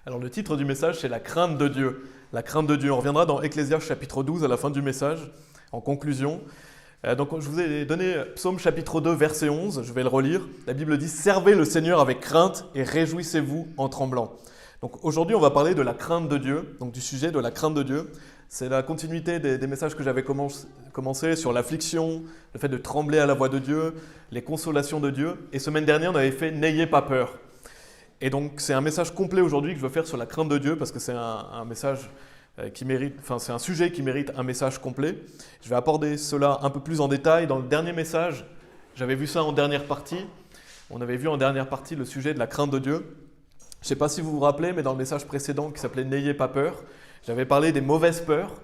Alors le titre du message, c'est la crainte de Dieu. La crainte de Dieu. On reviendra dans Ecclésiaste chapitre 12 à la fin du message, en conclusion. Donc je vous ai donné Psaume chapitre 2, verset 11, je vais le relire. La Bible dit « Servez le Seigneur avec crainte et réjouissez-vous en tremblant ». Donc aujourd'hui, on va parler de la crainte de Dieu, donc du sujet de la crainte de Dieu. C'est la continuité des messages que j'avais commencé sur l'affliction, le fait de trembler à la voix de Dieu, les consolations de Dieu. Et semaine dernière, on avait fait « N'ayez pas peur ». Et donc c'est un message complet aujourd'hui que je veux faire sur la crainte de Dieu parce que c'est un message qui mérite, enfin c'est un sujet qui mérite un message complet. Je vais aborder cela un peu plus en détail. Dans le dernier message, j'avais vu ça en dernière partie. On avait vu en dernière partie le sujet de la crainte de Dieu. Je ne sais pas si vous vous rappelez, mais dans le message précédent qui s'appelait « N'ayez pas peur », j'avais parlé des mauvaises peurs,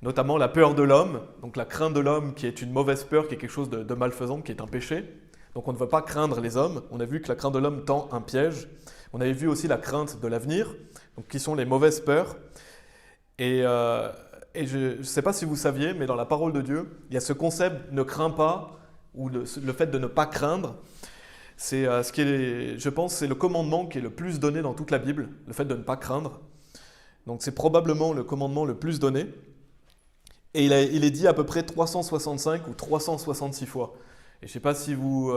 notamment la peur de l'homme, donc la crainte de l'homme qui est une mauvaise peur, qui est quelque chose de malfaisant, qui est un péché. Donc on ne veut pas craindre les hommes. On a vu que la crainte de l'homme tend un piège. On avait vu aussi la crainte de l'avenir, donc qui sont les mauvaises peurs. Et je ne sais pas si vous saviez, mais dans la parole de Dieu, il y a ce concept « ne crains pas » ou le fait de ne pas craindre. C'est ce qui est, je pense, c'est le commandement qui est le plus donné dans toute la Bible, le fait de ne pas craindre. Donc c'est probablement le commandement le plus donné. Et il est dit à peu près 365 ou 366 fois. Et je ne sais pas si vous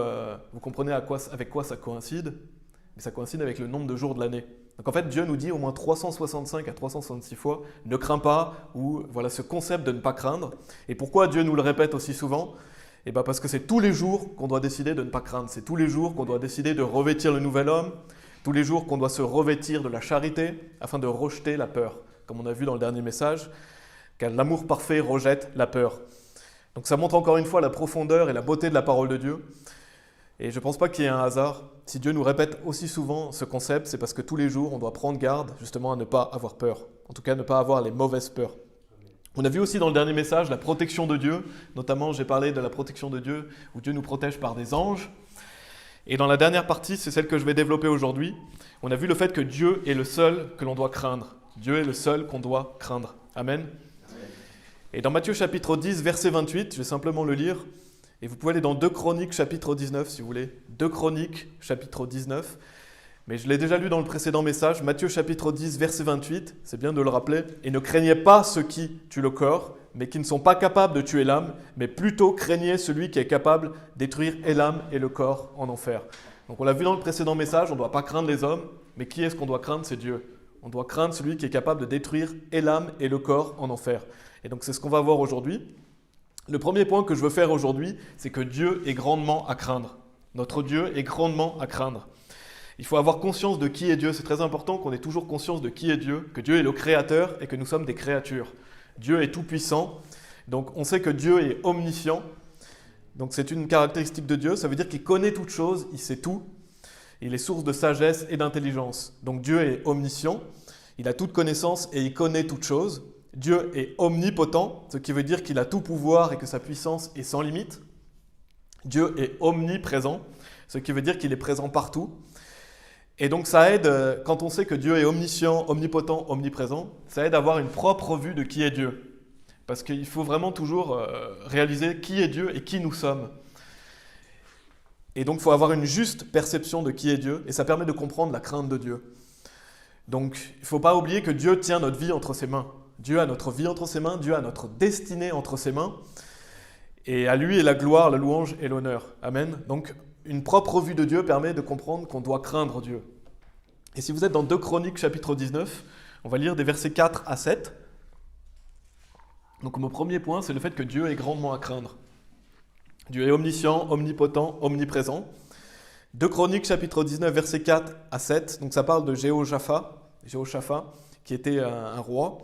comprenez avec quoi ça coïncide, mais ça coïncide avec le nombre de jours de l'année. Donc en fait, Dieu nous dit au moins 365 à 366 fois « ne crains pas » ou voilà ce concept de ne pas craindre. Et pourquoi Dieu nous le répète aussi souvent ? Eh bien parce que c'est tous les jours qu'on doit décider de ne pas craindre. C'est tous les jours qu'on doit décider de revêtir le nouvel homme, tous les jours qu'on doit se revêtir de la charité afin de rejeter la peur. Comme on a vu dans le dernier message, car l'amour parfait rejette la peur. Donc ça montre encore une fois la profondeur et la beauté de la parole de Dieu. Et je ne pense pas qu'il y ait un hasard. Si Dieu nous répète aussi souvent ce concept, c'est parce que tous les jours, on doit prendre garde justement à ne pas avoir peur. En tout cas, ne pas avoir les mauvaises peurs. On a vu aussi dans le dernier message la protection de Dieu. Notamment, j'ai parlé de la protection de Dieu, où Dieu nous protège par des anges. Et dans la dernière partie, c'est celle que je vais développer aujourd'hui, on a vu le fait que Dieu est le seul que l'on doit craindre. Dieu est le seul qu'on doit craindre. Amen. Et dans Matthieu chapitre 10, verset 28, je vais simplement le lire. Et vous pouvez aller dans 2 Chroniques chapitre 19 si vous voulez. 2 Chroniques chapitre 19. Mais je l'ai déjà lu dans le précédent message. Matthieu chapitre 10, verset 28. C'est bien de le rappeler. « Et ne craignez pas ceux qui tuent le corps, mais qui ne sont pas capables de tuer l'âme, mais plutôt craignez celui qui est capable de détruire et l'âme et le corps en enfer. » Donc on l'a vu dans le précédent message, on ne doit pas craindre les hommes, mais qui est-ce qu'on doit craindre? C'est Dieu. On doit craindre celui qui est capable de détruire et l'âme et le corps en enfer. Et donc c'est ce qu'on va voir aujourd'hui. Le premier point que je veux faire aujourd'hui, c'est que Dieu est grandement à craindre. Notre Dieu est grandement à craindre. Il faut avoir conscience de qui est Dieu. C'est très important qu'on ait toujours conscience de qui est Dieu, que Dieu est le Créateur et que nous sommes des créatures. Dieu est tout-puissant. Donc on sait que Dieu est omniscient. Donc c'est une caractéristique de Dieu. Ça veut dire qu'il connaît toutes choses, il sait tout. Il est source de sagesse et d'intelligence. Donc Dieu est omniscient. Il a toute connaissance et il connaît toutes choses. Dieu est omnipotent, ce qui veut dire qu'il a tout pouvoir et que sa puissance est sans limite. Dieu est omniprésent, ce qui veut dire qu'il est présent partout. Et donc ça aide, quand on sait que Dieu est omniscient, omnipotent, omniprésent, ça aide à avoir une propre vue de qui est Dieu. Parce qu'il faut vraiment toujours réaliser qui est Dieu et qui nous sommes. Et donc il faut avoir une juste perception de qui est Dieu, et ça permet de comprendre la crainte de Dieu. Donc il ne faut pas oublier que Dieu tient notre vie entre ses mains. Dieu a notre vie entre ses mains, Dieu a notre destinée entre ses mains. Et à lui est la gloire, la louange et l'honneur. Amen. Donc, une propre vue de Dieu permet de comprendre qu'on doit craindre Dieu. Et si vous êtes dans 2 Chroniques chapitre 19, on va lire des versets 4 à 7. Donc, mon premier point, c'est le fait que Dieu est grandement à craindre. Dieu est omniscient, omnipotent, omniprésent. 2 Chroniques chapitre 19, versets 4 à 7. Donc, ça parle de Jéhoshaphat, qui était un roi.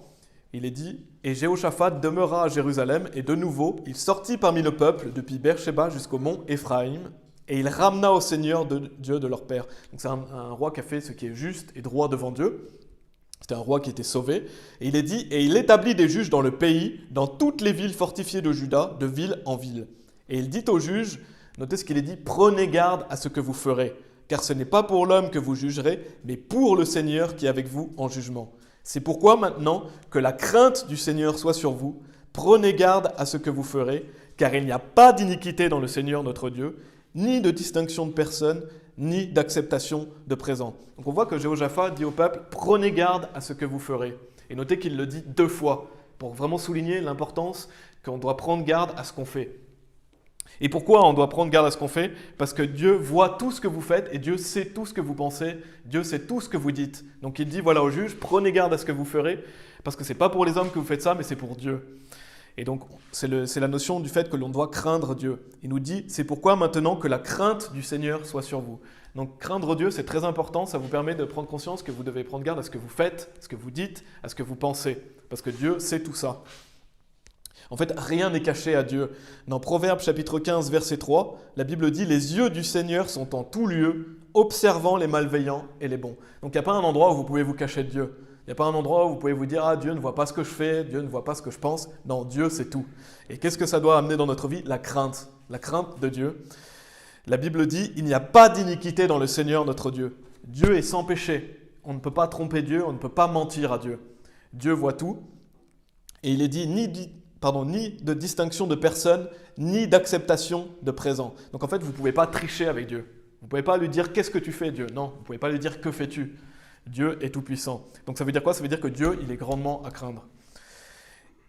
Il est dit « Et Jéhoshaphat demeura à Jérusalem, et de nouveau, il sortit parmi le peuple, depuis Beersheba jusqu'au mont Éphraïm, et il ramena au Seigneur Dieu de leur père. » Donc c'est un roi qui a fait ce qui est juste et droit devant Dieu. C'était un roi qui était sauvé. Et il est dit « Et il établit des juges dans le pays, dans toutes les villes fortifiées de Juda, de ville en ville. Et il dit aux juges, notez ce qu'il est dit, « Prenez garde à ce que vous ferez, car ce n'est pas pour l'homme que vous jugerez, mais pour le Seigneur qui est avec vous en jugement. » C'est pourquoi maintenant que la crainte du Seigneur soit sur vous, prenez garde à ce que vous ferez, car il n'y a pas d'iniquité dans le Seigneur notre Dieu, ni de distinction de personne, ni d'acceptation de présent. Donc on voit que Jéhoshaphat dit au peuple, prenez garde à ce que vous ferez. Et notez qu'il le dit 2 fois, pour vraiment souligner l'importance qu'on doit prendre garde à ce qu'on fait. Et pourquoi on doit prendre garde à ce qu'on fait? Parce que Dieu voit tout ce que vous faites et Dieu sait tout ce que vous pensez, Dieu sait tout ce que vous dites. Donc il dit voilà au juge, prenez garde à ce que vous ferez, parce que ce n'est pas pour les hommes que vous faites ça, mais c'est pour Dieu. Et donc c'est la notion du fait que l'on doit craindre Dieu. Il nous dit, c'est pourquoi maintenant que la crainte du Seigneur soit sur vous. Donc craindre Dieu, c'est très important, ça vous permet de prendre conscience que vous devez prendre garde à ce que vous faites, à ce que vous dites, à ce que vous pensez, parce que Dieu sait tout ça. En fait, rien n'est caché à Dieu. Dans Proverbes chapitre 15, verset 3, la Bible dit « Les yeux du Seigneur sont en tout lieu, observant les malveillants et les bons. » Donc il n'y a pas un endroit où vous pouvez vous cacher de Dieu. Il n'y a pas un endroit où vous pouvez vous dire « Ah, Dieu ne voit pas ce que je fais, Dieu ne voit pas ce que je pense. » Non, Dieu sait tout. Et qu'est-ce que ça doit amener dans notre vie? La crainte de Dieu. La Bible dit « Il n'y a pas d'iniquité dans le Seigneur notre Dieu. » Dieu est sans péché. On ne peut pas tromper Dieu, on ne peut pas mentir à Dieu. Dieu voit tout. Et il est dit ni de distinction de personne, ni d'acceptation de présent. Donc en fait, vous ne pouvez pas tricher avec Dieu. Vous ne pouvez pas lui dire « Qu'est-ce que tu fais, Dieu ?» Non, vous ne pouvez pas lui dire « Que fais-tu » Dieu est tout-puissant. Donc ça veut dire quoi? Ça veut dire que Dieu, il est grandement à craindre.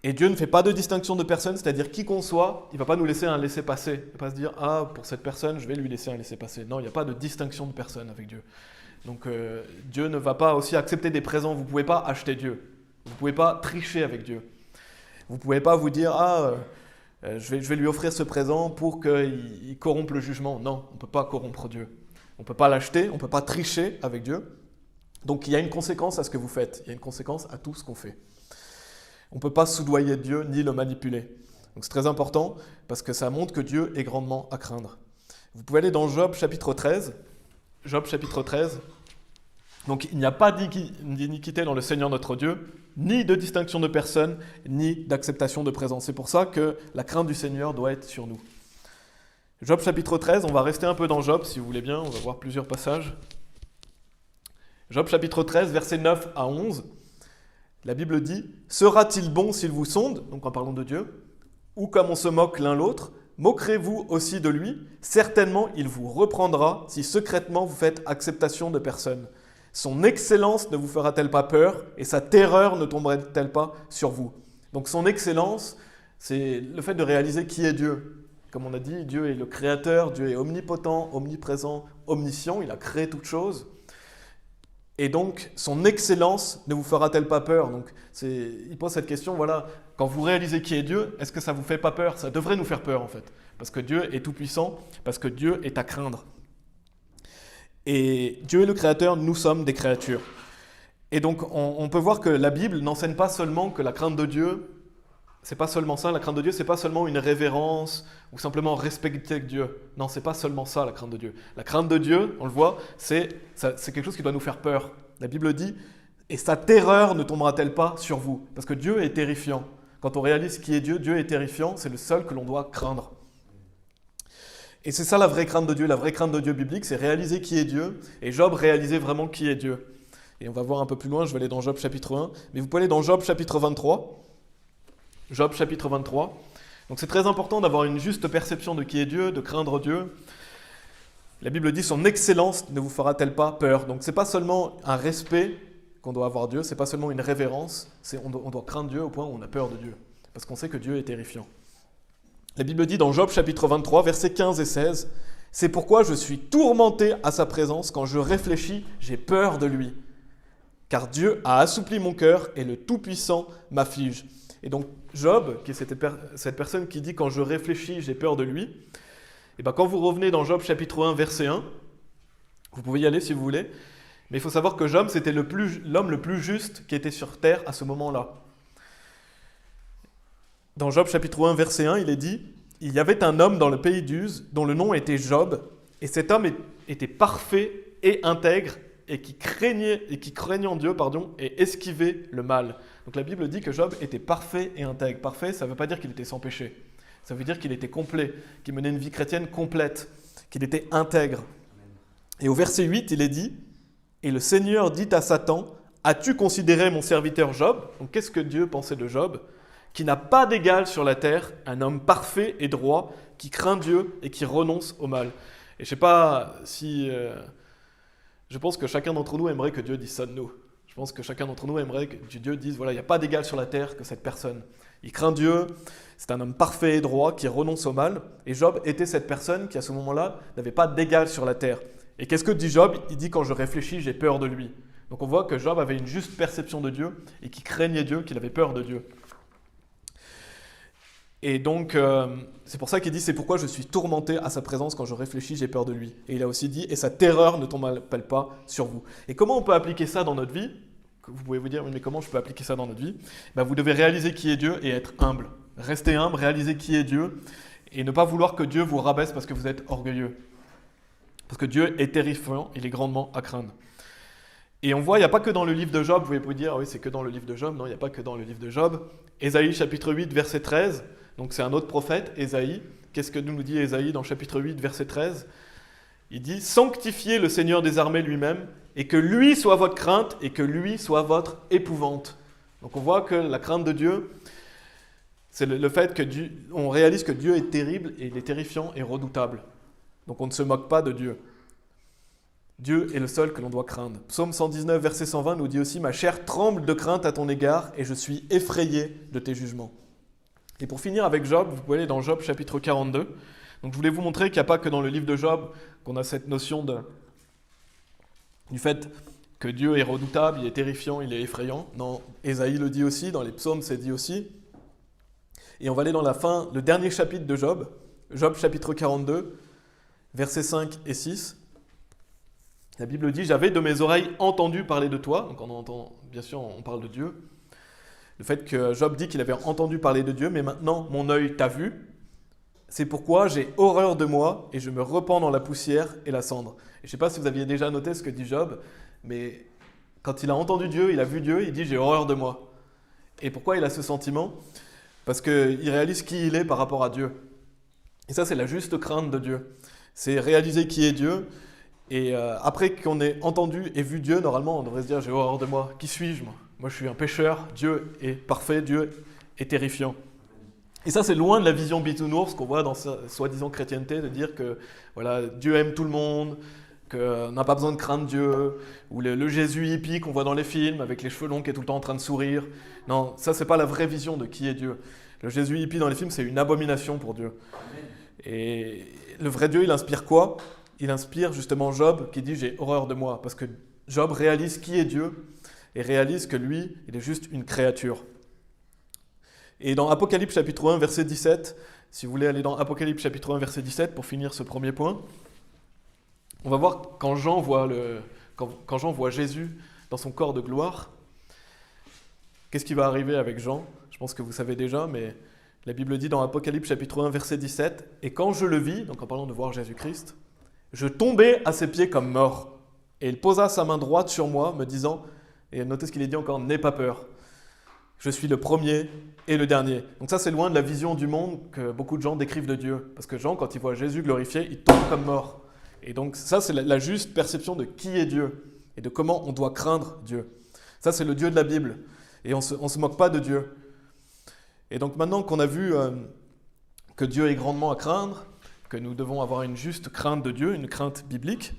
Et Dieu ne fait pas de distinction de personne, c'est-à-dire qui qu'on soit, il ne va pas nous laisser un laisser-passer. Il ne va pas se dire « Ah, pour cette personne, je vais lui laisser un laisser-passer. » Non, il n'y a pas de distinction de personne avec Dieu. Donc Dieu ne va pas aussi accepter des présents. Vous ne pouvez pas acheter Dieu. Vous ne pouvez pas tricher avec Dieu. Vous ne pouvez pas vous dire « Ah, je vais lui offrir ce présent pour qu'il corrompe le jugement. » Non, on ne peut pas corrompre Dieu. On ne peut pas l'acheter, on ne peut pas tricher avec Dieu. Donc il y a une conséquence à ce que vous faites. Il y a une conséquence à tout ce qu'on fait. On ne peut pas soudoyer Dieu ni le manipuler. Donc c'est très important parce que ça montre que Dieu est grandement à craindre. Vous pouvez aller dans Job chapitre 13. Job chapitre 13. Donc il n'y a pas d'iniquité dans le Seigneur notre Dieu, ni de distinction de personne, ni d'acceptation de présence. C'est pour ça que la crainte du Seigneur doit être sur nous. Job chapitre 13, on va rester un peu dans Job si vous voulez bien, on va voir plusieurs passages. Job chapitre 13, versets 9 à 11, la Bible dit « Sera-t-il bon s'il vous sonde ?» donc en parlant de Dieu, « ou comme on se moque l'un l'autre, moquerez-vous aussi de lui? Certainement il vous reprendra si secrètement vous faites acceptation de personne. Son excellence ne vous fera-t-elle pas peur et sa terreur ne tomberait-elle pas sur vous ?» Donc son excellence, c'est le fait de réaliser qui est Dieu. Comme on a dit, Dieu est le créateur, Dieu est omnipotent, omniprésent, omniscient, il a créé toutes choses. Et donc, son excellence ne vous fera-t-elle pas peur? Donc, il pose cette question, voilà, quand vous réalisez qui est Dieu, est-ce que ça ne vous fait pas peur? Ça devrait nous faire peur en fait, parce que Dieu est tout-puissant, parce que Dieu est à craindre. Et Dieu est le créateur, nous sommes des créatures. Et donc, on peut voir que la Bible n'enseigne pas seulement que la crainte de Dieu, c'est pas seulement ça, la crainte de Dieu, c'est pas seulement une révérence ou simplement respecter Dieu. Non, c'est pas seulement ça, la crainte de Dieu. La crainte de Dieu, on le voit, c'est quelque chose qui doit nous faire peur. La Bible dit « Et sa terreur ne tombera-t-elle pas sur vous ?» Parce que Dieu est terrifiant. Quand on réalise qui est Dieu, Dieu est terrifiant, c'est le seul que l'on doit craindre. Et c'est ça la vraie crainte de Dieu. La vraie crainte de Dieu biblique, c'est réaliser qui est Dieu. Et Job réalisait vraiment qui est Dieu. Et on va voir un peu plus loin, je vais aller dans Job chapitre 1. Mais vous pouvez aller dans Job chapitre 23. Job chapitre 23. Donc c'est très important d'avoir une juste perception de qui est Dieu, de craindre Dieu. La Bible dit « Son excellence ne vous fera-t-elle pas peur ?» Donc ce n'est pas seulement un respect qu'on doit avoir Dieu, ce n'est pas seulement une révérence, on doit craindre Dieu au point où on a peur de Dieu, parce qu'on sait que Dieu est terrifiant. La Bible dit dans Job chapitre 23, versets 15 et 16, « C'est pourquoi je suis tourmenté à sa présence, quand je réfléchis, j'ai peur de lui. Car Dieu a assoupli mon cœur et le Tout-Puissant m'afflige. » Et donc Job, qui est cette personne qui dit « Quand je réfléchis, j'ai peur de lui », et bien quand vous revenez dans Job chapitre 1, verset 1, vous pouvez y aller si vous voulez, mais il faut savoir que Job, c'était l'homme le plus juste qui était sur terre à ce moment-là. Dans Job chapitre 1, verset 1, il est dit « Il y avait un homme dans le pays d'Uz dont le nom était Job, et cet homme était parfait et intègre, et qui craignant Dieu, et esquivait le mal. » Donc la Bible dit que Job était parfait et intègre. Parfait, ça ne veut pas dire qu'il était sans péché. Ça veut dire qu'il était complet, qu'il menait une vie chrétienne complète, qu'il était intègre. Et au verset 8, il est dit « Et le Seigneur dit à Satan, « As-tu considéré mon serviteur Job ?» Donc qu'est-ce que Dieu pensait de Job? Qui n'a pas d'égal sur la terre, un homme parfait et droit, qui craint Dieu et qui renonce au mal. Et je sais pas si... je pense que chacun d'entre nous aimerait que Dieu dise ça de nous. Je pense que chacun d'entre nous aimerait que Dieu dise, voilà, il n'y a pas d'égal sur la terre que cette personne. Il craint Dieu, c'est un homme parfait et droit qui renonce au mal. Et Job était cette personne qui, à ce moment-là, n'avait pas d'égal sur la terre. Et qu'est-ce que dit Job? Il dit, quand je réfléchis, j'ai peur de lui. Donc on voit que Job avait une juste perception de Dieu et qu'il craignait Dieu, qu'il avait peur de Dieu. Et donc, c'est pour ça qu'il dit, c'est pourquoi je suis tourmenté à sa présence, quand je réfléchis, j'ai peur de lui. Et il a aussi dit, et sa terreur ne tombe pas sur vous. Et comment on peut appliquer ça dans notre vie? Vous pouvez vous dire, mais comment je peux appliquer ça dans notre vie? Ben, vous devez réaliser qui est Dieu et être humble. Rester humble, réaliser qui est Dieu et ne pas vouloir que Dieu vous rabaisse parce que vous êtes orgueilleux. Parce que Dieu est terrifiant, il est grandement à craindre. Et on voit, il n'y a pas que dans le livre de Job, vous pouvez vous dire, oui, c'est que dans le livre de Job. Non, il n'y a pas que dans le livre de Job. Ésaïe chapitre 8, verset 13, donc c'est un autre prophète, Ésaïe. Qu'est-ce que nous dit Ésaïe dans chapitre 8, verset 13? Il dit « Sanctifiez le Seigneur des armées lui-même, et que lui soit votre crainte, et que lui soit votre épouvante. » Donc on voit que la crainte de Dieu, c'est le fait que on réalise que Dieu est terrible, et il est terrifiant et redoutable. Donc on ne se moque pas de Dieu. Dieu est le seul que l'on doit craindre. Psaume 119, verset 120 nous dit aussi « Ma chair tremble de crainte à ton égard, et je suis effrayé de tes jugements. » Et pour finir avec Job, vous pouvez aller dans Job chapitre 42. Donc je voulais vous montrer qu'il n'y a pas que dans le livre de Job qu'on a cette notion du fait que Dieu est redoutable, il est terrifiant, il est effrayant. Non, Ésaïe le dit aussi, dans les psaumes c'est dit aussi. Et on va aller dans la fin, le dernier chapitre de Job, Job chapitre 42, versets 5 et 6. La Bible dit « J'avais de mes oreilles entendu parler de toi ». Donc on entend, bien sûr, on parle de Dieu. Le fait que Job dit qu'il avait entendu parler de Dieu, mais maintenant mon œil t'a vu. C'est pourquoi j'ai horreur de moi et je me repens dans la poussière et la cendre. Et je ne sais pas si vous aviez déjà noté ce que dit Job, mais quand il a entendu Dieu, il a vu Dieu, il dit « j'ai horreur de moi ». Et pourquoi il a ce sentiment? Parce qu'il réalise qui il est par rapport à Dieu. Et ça, c'est la juste crainte de Dieu. C'est réaliser qui est Dieu. Et après qu'on ait entendu et vu Dieu, normalement, on devrait se dire « j'ai horreur de moi. Qui suis-je, moi ? Moi, je suis un pécheur. Dieu est parfait. Dieu est terrifiant. » Et ça, c'est loin de la vision bisounours qu'on voit dans sa soi-disant chrétienté, de dire que voilà, Dieu aime tout le monde, qu'on n'a pas besoin de craindre Dieu, ou le Jésus hippie qu'on voit dans les films, avec les cheveux longs qui est tout le temps en train de sourire. Non, ça, c'est pas la vraie vision de qui est Dieu. Le Jésus hippie dans les films, c'est une abomination pour Dieu. Et le vrai Dieu, il inspire quoi? Il inspire justement Job qui dit « j'ai horreur de moi », parce que Job réalise qui est Dieu et réalise que lui, il est juste une créature. Et dans Apocalypse chapitre 1, verset 17, si vous voulez aller dans Apocalypse chapitre 1, verset 17, pour finir ce premier point, on va voir quand Jean voit Jésus dans son corps de gloire, qu'est-ce qui va arriver avec Jean? Je pense que vous savez déjà, mais la Bible dit dans Apocalypse chapitre 1, verset 17, « Et quand je le vis, donc en parlant de voir Jésus-Christ, je tombai à ses pieds comme mort, et il posa sa main droite sur moi, me disant, et notez ce qu'il est dit encore, « N'aie pas peur. Je suis le premier et le dernier. » Donc ça, c'est loin de la vision du monde que beaucoup de gens décrivent de Dieu. Parce que Jean, quand il voit Jésus glorifié, il tombe comme mort. Et donc ça, c'est la juste perception de qui est Dieu et de comment on doit craindre Dieu. Ça, c'est le Dieu de la Bible. Et on ne se moque pas de Dieu. Et donc maintenant qu'on a vu que Dieu est grandement à craindre, que nous devons avoir une juste crainte de Dieu, une crainte biblique,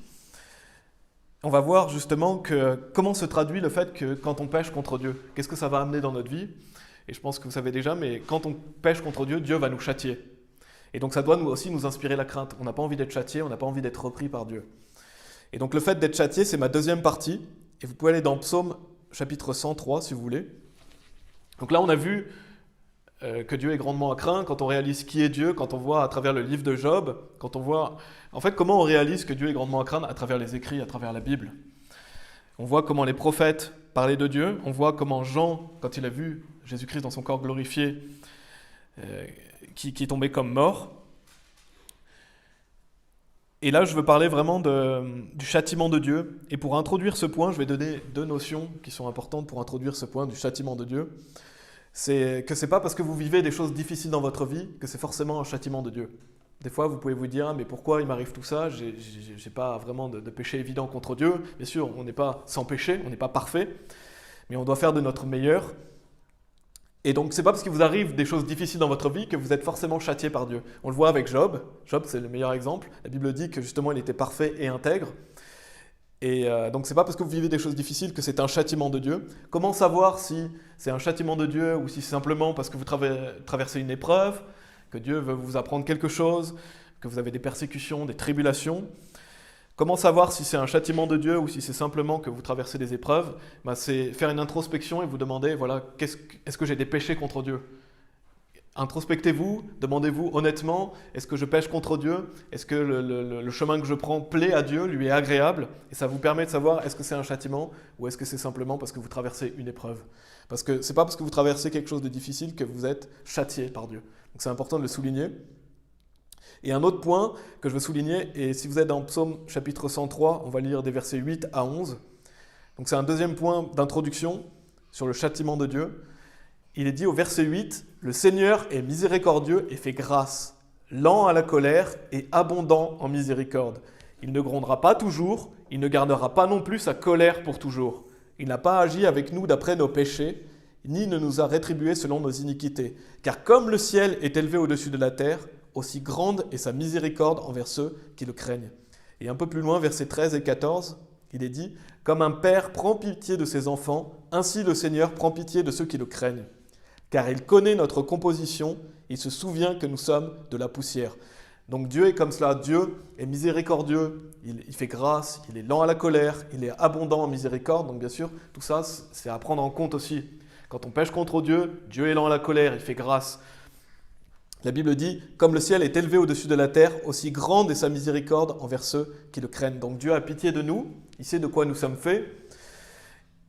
on va voir justement comment se traduit le fait que quand on pêche contre Dieu, qu'est-ce que ça va amener dans notre vie? Et je pense que vous savez déjà, mais quand on pêche contre Dieu, Dieu va nous châtier. Et donc ça doit aussi nous inspirer la crainte. On n'a pas envie d'être châtié, on n'a pas envie d'être repris par Dieu. Et donc le fait d'être châtié, c'est ma deuxième partie. Et vous pouvez aller dans Psaume chapitre 103 si vous voulez. Donc là on a vu que Dieu est grandement à craindre, quand on réalise qui est Dieu, quand on voit à travers le livre de Job, quand on voit... En fait, comment on réalise que Dieu est grandement à craindre? À travers les écrits, à travers la Bible. On voit comment les prophètes parlaient de Dieu, on voit comment Jean, quand il a vu Jésus-Christ dans son corps glorifié, qui est tombé comme mort. Et là, je veux parler vraiment du châtiment de Dieu. Et pour introduire ce point, je vais donner deux notions qui sont importantes pour introduire ce point du châtiment de Dieu. C'est que ce n'est pas parce que vous vivez des choses difficiles dans votre vie que c'est forcément un châtiment de Dieu. Des fois, vous pouvez vous dire « mais pourquoi il m'arrive tout ça? J'ai pas vraiment de péché évident contre Dieu. » Bien sûr, on n'est pas sans péché, on n'est pas parfait, mais on doit faire de notre meilleur. Et donc, c'est pas parce qu'il vous arrive des choses difficiles dans votre vie que vous êtes forcément châtié par Dieu. On le voit avec Job. Job, c'est le meilleur exemple. La Bible dit que justement, il était parfait et intègre. Et donc, c'est pas parce que vous vivez des choses difficiles que c'est un châtiment de Dieu. Comment savoir si c'est un châtiment de Dieu ou si c'est simplement parce que vous traversez une épreuve, que Dieu veut vous apprendre quelque chose, que vous avez des persécutions, des tribulations? Comment savoir si c'est un châtiment de Dieu ou si c'est simplement que vous traversez des épreuves? C'est faire une introspection et vous demander, voilà, est-ce que j'ai des péchés contre Dieu? Introspectez-vous, demandez-vous honnêtement, est-ce que je pêche contre Dieu? Est-ce que le chemin que je prends plaît à Dieu, lui est agréable? Et ça vous permet de savoir, est-ce que c'est un châtiment ou est-ce que c'est simplement parce que vous traversez une épreuve? Parce que c'est pas parce que vous traversez quelque chose de difficile que vous êtes châtié par Dieu. Donc c'est important de le souligner. Et un autre point que je veux souligner, et si vous êtes dans Psaume chapitre 103, on va lire des versets 8 à 11. Donc c'est un deuxième point d'introduction sur le châtiment de Dieu. Il est dit au verset 8, « Le Seigneur est miséricordieux et fait grâce, lent à la colère et abondant en miséricorde. Il ne grondera pas toujours, il ne gardera pas non plus sa colère pour toujours. Il n'a pas agi avec nous d'après nos péchés, ni ne nous a rétribués selon nos iniquités. Car comme le ciel est élevé au-dessus de la terre, aussi grande est sa miséricorde envers ceux qui le craignent. » Et un peu plus loin, versets 13 et 14, il est dit « Comme un père prend pitié de ses enfants, ainsi le Seigneur prend pitié de ceux qui le craignent. Car il connaît notre composition, il se souvient que nous sommes de la poussière. » Donc Dieu est comme cela, Dieu est miséricordieux, il fait grâce, il est lent à la colère, il est abondant en miséricorde. Donc bien sûr, tout ça, c'est à prendre en compte aussi. Quand on pêche contre Dieu, Dieu est lent à la colère, il fait grâce. La Bible dit, comme le ciel est élevé au-dessus de la terre, aussi grande est sa miséricorde envers ceux qui le craignent. Donc Dieu a pitié de nous, il sait de quoi nous sommes faits.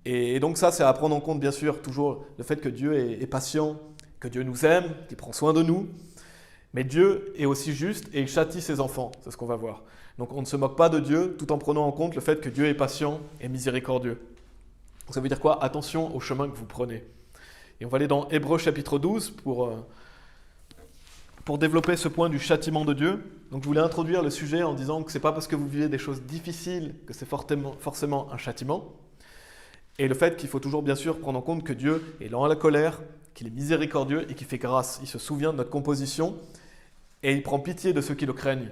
Et donc ça, c'est à prendre en compte, bien sûr, toujours le fait que Dieu est patient, que Dieu nous aime, qu'il prend soin de nous. Mais Dieu est aussi juste et il châtie ses enfants, c'est ce qu'on va voir. Donc on ne se moque pas de Dieu tout en prenant en compte le fait que Dieu est patient et miséricordieux. Donc ça veut dire quoi? Attention au chemin que vous prenez. Et on va aller dans Hébreux chapitre 12 pour développer ce point du châtiment de Dieu. Donc je voulais introduire le sujet en disant que ce n'est pas parce que vous vivez des choses difficiles que c'est forcément un châtiment. Et le fait qu'il faut toujours bien sûr prendre en compte que Dieu est lent à la colère, qu'il est miséricordieux et qu'il fait grâce. Il se souvient de notre composition et il prend pitié de ceux qui le craignent.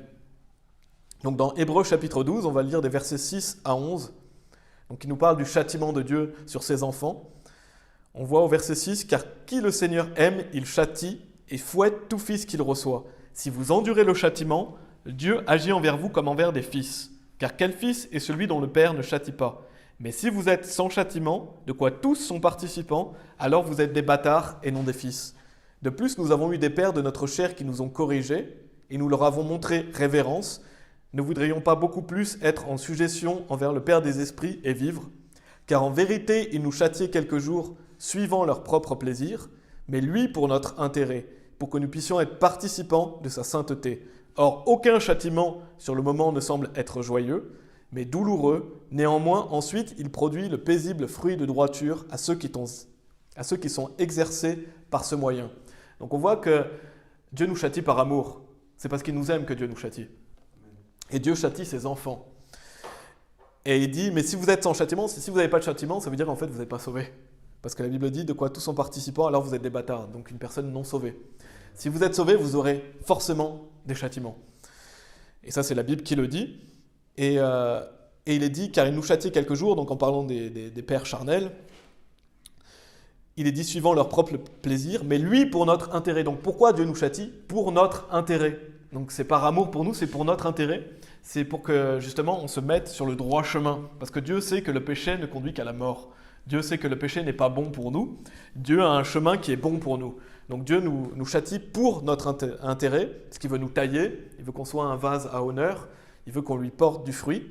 Donc dans Hébreux chapitre 12, on va lire des versets 6 à 11. Donc il nous parle du châtiment de Dieu sur ses enfants. On voit au verset 6, « Car qui le Seigneur aime, il châtie et fouette tout fils qu'il reçoit. Si vous endurez le châtiment, Dieu agit envers vous comme envers des fils. Car quel fils est celui dont le Père ne châtie pas? Mais si vous êtes sans châtiment, de quoi tous sont participants, alors vous êtes des bâtards et non des fils. De plus, nous avons eu des pères de notre chair qui nous ont corrigés, et nous leur avons montré révérence. Ne voudrions pas beaucoup plus être en sujétion envers le Père des esprits et vivre? Car en vérité, ils nous châtiaient quelques jours, suivant leur propre plaisir, mais lui pour notre intérêt, pour que nous puissions être participants de sa sainteté. Or, aucun châtiment sur le moment ne semble être joyeux, mais douloureux. Néanmoins, ensuite, il produit le paisible fruit de droiture à ceux qui sont exercés par ce moyen. Donc on voit que Dieu nous châtie par amour. C'est parce qu'il nous aime que Dieu nous châtie. Et Dieu châtie ses enfants. Et il dit, mais si vous êtes sans châtiment, si vous n'avez pas de châtiment, ça veut dire qu'en fait, vous n'êtes pas sauvés. Parce que la Bible dit, de quoi tous sont participants, alors vous êtes des bâtards, donc une personne non sauvée. Si vous êtes sauvé, vous aurez forcément des châtiments. Et ça, c'est la Bible qui le dit. Et il est dit, car il nous châtie quelques jours, donc en parlant des pères charnels, il est dit suivant leur propre plaisir, mais lui pour notre intérêt. Donc pourquoi Dieu nous châtie? Pour notre intérêt. Donc c'est par amour pour nous, c'est pour notre intérêt. C'est pour que justement on se mette sur le droit chemin. Parce que Dieu sait que le péché ne conduit qu'à la mort. Dieu sait que le péché n'est pas bon pour nous. Dieu a un chemin qui est bon pour nous. Donc Dieu nous châtie pour notre intérêt, parce qu'il veut nous tailler, il veut qu'on soit un vase à honneur, il veut qu'on lui porte du fruit.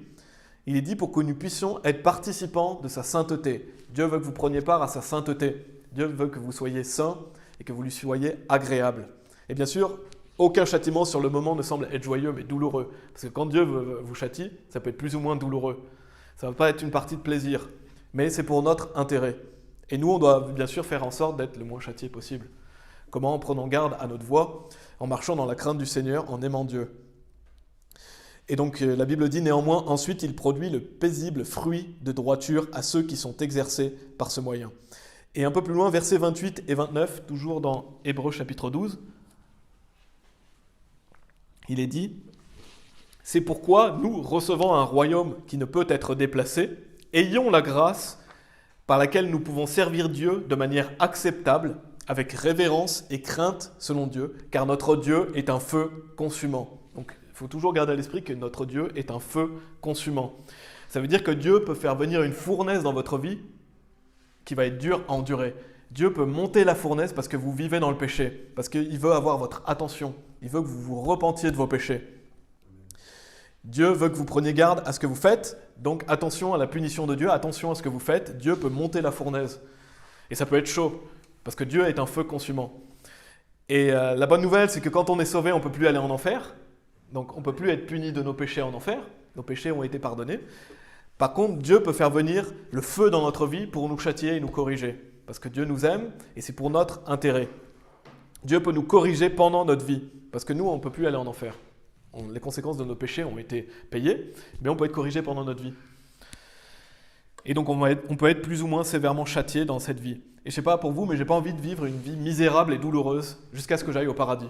Il est dit pour que nous puissions être participants de sa sainteté. Dieu veut que vous preniez part à sa sainteté. Dieu veut que vous soyez saints et que vous lui soyez agréables. Et bien sûr, aucun châtiment sur le moment ne semble être joyeux, mais douloureux. Parce que quand Dieu vous châtie, ça peut être plus ou moins douloureux. Ça ne va pas être une partie de plaisir, mais c'est pour notre intérêt. Et nous, on doit bien sûr faire en sorte d'être le moins châtié possible. Comment? En prenant garde à notre voie, en marchant dans la crainte du Seigneur, en aimant Dieu. Et donc la Bible dit néanmoins, ensuite il produit le paisible fruit de droiture à ceux qui sont exercés par ce moyen. Et un peu plus loin, versets 28 et 29, toujours dans Hébreux chapitre 12, il est dit « C'est pourquoi nous recevons un royaume qui ne peut être déplacé, ayons la grâce par laquelle nous pouvons servir Dieu de manière acceptable, avec révérence et crainte selon Dieu, car notre Dieu est un feu consumant. » Donc, il faut toujours garder à l'esprit que notre Dieu est un feu consumant. Ça veut dire que Dieu peut faire venir une fournaise dans votre vie qui va être dure à endurer. Dieu peut monter la fournaise parce que vous vivez dans le péché, parce qu'il veut avoir votre attention. Il veut que vous vous repentiez de vos péchés. Dieu veut que vous preniez garde à ce que vous faites, donc attention à la punition de Dieu, attention à ce que vous faites. Dieu peut monter la fournaise. Et ça peut être chaud, parce que Dieu est un feu consumant. Et la bonne nouvelle, c'est que quand on est sauvé, on ne peut plus aller en enfer. Donc on ne peut plus être puni de nos péchés en enfer. Nos péchés ont été pardonnés. Par contre, Dieu peut faire venir le feu dans notre vie pour nous châtier et nous corriger. Parce que Dieu nous aime et c'est pour notre intérêt. Dieu peut nous corriger pendant notre vie. Parce que nous, on ne peut plus aller en enfer. Les conséquences de nos péchés ont été payées, mais on peut être corrigé pendant notre vie. Et donc on peut être plus ou moins sévèrement châtié dans cette vie. Et je ne sais pas pour vous, mais je n'ai pas envie de vivre une vie misérable et douloureuse jusqu'à ce que j'aille au paradis.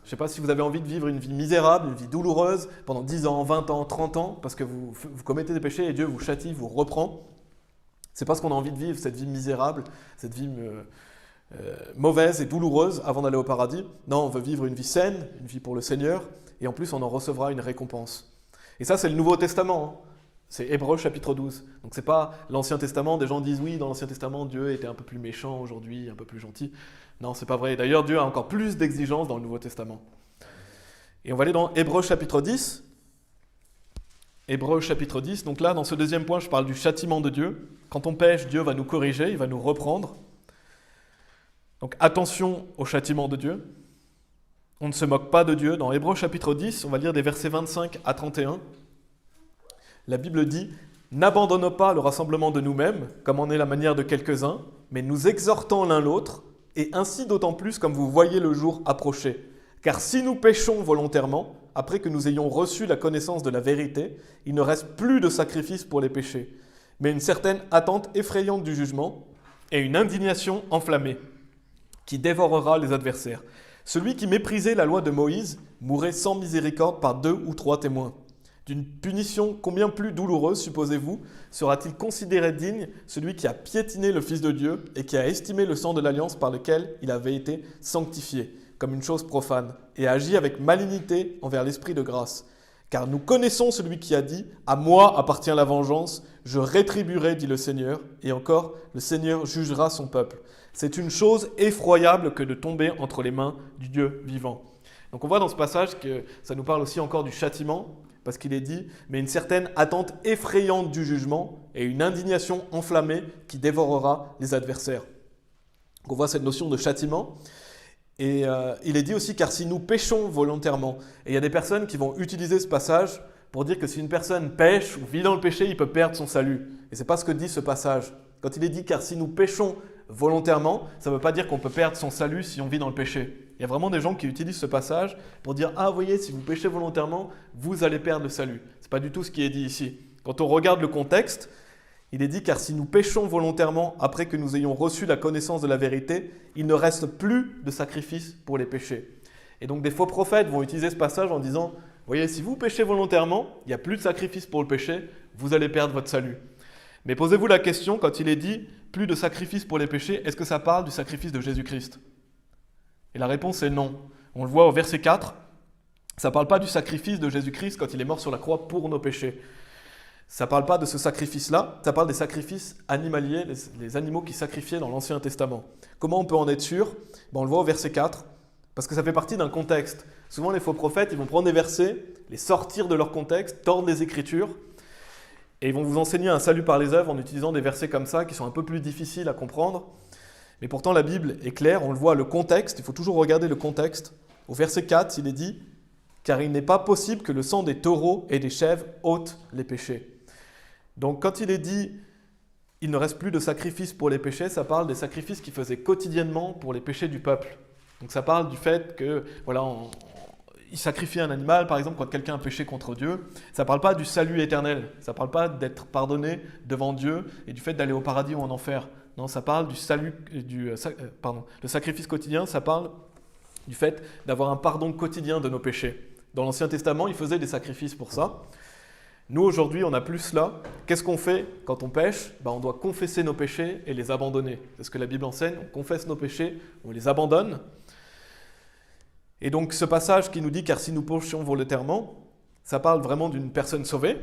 Je ne sais pas si vous avez envie de vivre une vie misérable, une vie douloureuse pendant 10 ans, 20 ans, 30 ans, parce que vous commettez des péchés et Dieu vous châtie, vous reprend. C'est parce qu'on a envie de vivre cette vie misérable, cette vie mauvaise et douloureuse avant d'aller au paradis. Non, on veut vivre une vie saine, une vie pour le Seigneur, et en plus on en recevra une récompense. Et ça, c'est le Nouveau Testament. C'est Hébreux chapitre 12. Donc c'est pas l'Ancien Testament. Des gens disent oui, dans l'Ancien Testament, Dieu était un peu plus méchant aujourd'hui, un peu plus gentil. Non, c'est pas vrai. D'ailleurs, Dieu a encore plus d'exigences dans le Nouveau Testament. Et on va aller dans Hébreux chapitre 10. Hébreux chapitre 10. Donc là, dans ce deuxième point, je parle du châtiment de Dieu. Quand on pêche, Dieu va nous corriger, il va nous reprendre. Donc attention au châtiment de Dieu. On ne se moque pas de Dieu. Dans Hébreux chapitre 10, on va lire des versets 25 à 31. La Bible dit « N'abandonnons pas le rassemblement de nous-mêmes, comme en est la manière de quelques-uns, mais nous exhortons l'un l'autre, et ainsi d'autant plus comme vous voyez le jour approcher. Car si nous péchons volontairement, après que nous ayons reçu la connaissance de la vérité, il ne reste plus de sacrifice pour les péchés, mais une certaine attente effrayante du jugement et une indignation enflammée, qui dévorera les adversaires. Celui qui méprisait la loi de Moïse mourrait sans miséricorde par 2 ou 3 témoins. D'une punition combien plus douloureuse, supposez-vous, sera-t-il considéré digne celui qui a piétiné le Fils de Dieu et qui a estimé le sang de l'alliance par lequel il avait été sanctifié, comme une chose profane, et a agi avec malignité envers l'Esprit de grâce. Car nous connaissons celui qui a dit « À moi appartient la vengeance, je rétribuerai, dit le Seigneur, et encore, le Seigneur jugera son peuple. C'est une chose effroyable que de tomber entre les mains du Dieu vivant. » Donc on voit dans ce passage que ça nous parle aussi encore du châtiment, parce qu'il est dit « Mais une certaine attente effrayante du jugement et une indignation enflammée qui dévorera les adversaires. » Donc on voit cette notion de châtiment. Et il est dit aussi « Car si nous péchons volontairement », et il y a des personnes qui vont utiliser ce passage pour dire que si une personne pêche ou vit dans le péché, il peut perdre son salut. Et ce n'est pas ce que dit ce passage. Quand il est dit « Car si nous péchons volontairement », ça ne veut pas dire qu'on peut perdre son salut si on vit dans le péché. Il y a vraiment des gens qui utilisent ce passage pour dire « Ah, vous voyez, si vous péchez volontairement, vous allez perdre le salut. » Ce n'est pas du tout ce qui est dit ici. Quand on regarde le contexte, il est dit « Car si nous péchons volontairement après que nous ayons reçu la connaissance de la vérité, il ne reste plus de sacrifice pour les péchés. » Et donc des faux prophètes vont utiliser ce passage en disant « Vous voyez, si vous péchez volontairement, il n'y a plus de sacrifice pour le péché, vous allez perdre votre salut. » Mais posez-vous la question, quand il est dit « Plus de sacrifice pour les péchés », est-ce que ça parle du sacrifice de Jésus-Christ ? Et la réponse est non. On le voit au verset 4, ça ne parle pas du sacrifice de Jésus-Christ quand il est mort sur la croix pour nos péchés. Ça ne parle pas de ce sacrifice-là, ça parle des sacrifices animaliers, les animaux qui sacrifiaient dans l'Ancien Testament. Comment on peut en être sûr ? On le voit au verset 4, parce que ça fait partie d'un contexte. Souvent les faux prophètes, ils vont prendre des versets, les sortir de leur contexte, tordre les Écritures, et ils vont vous enseigner un salut par les œuvres en utilisant des versets comme ça qui sont un peu plus difficiles à comprendre. Mais pourtant, la Bible est claire, on le voit, le contexte, il faut toujours regarder le contexte. Au verset 4, il est dit « Car il n'est pas possible que le sang des taureaux et des chèvres ôte les péchés. » Donc quand il est dit « Il ne reste plus de sacrifices pour les péchés », ça parle des sacrifices qu'ils faisaient quotidiennement pour les péchés du peuple. Donc ça parle du fait que, voilà, il sacrifie un animal, par exemple, quand quelqu'un a péché contre Dieu. Ça ne parle pas du salut éternel, ça ne parle pas d'être pardonné devant Dieu et du fait d'aller au paradis ou en enfer. Non, ça parle du salut, le sacrifice quotidien, ça parle du fait d'avoir un pardon quotidien de nos péchés. Dans l'Ancien Testament, ils faisaient des sacrifices pour ça. Nous, aujourd'hui, on n'a plus cela. Qu'est-ce qu'on fait quand on pêche? On doit confesser nos péchés et les abandonner. C'est ce que la Bible enseigne. On confesse nos péchés, on les abandonne. Et donc, ce passage qui nous dit « Car si nous péchions volontairement », ça parle vraiment d'une personne sauvée.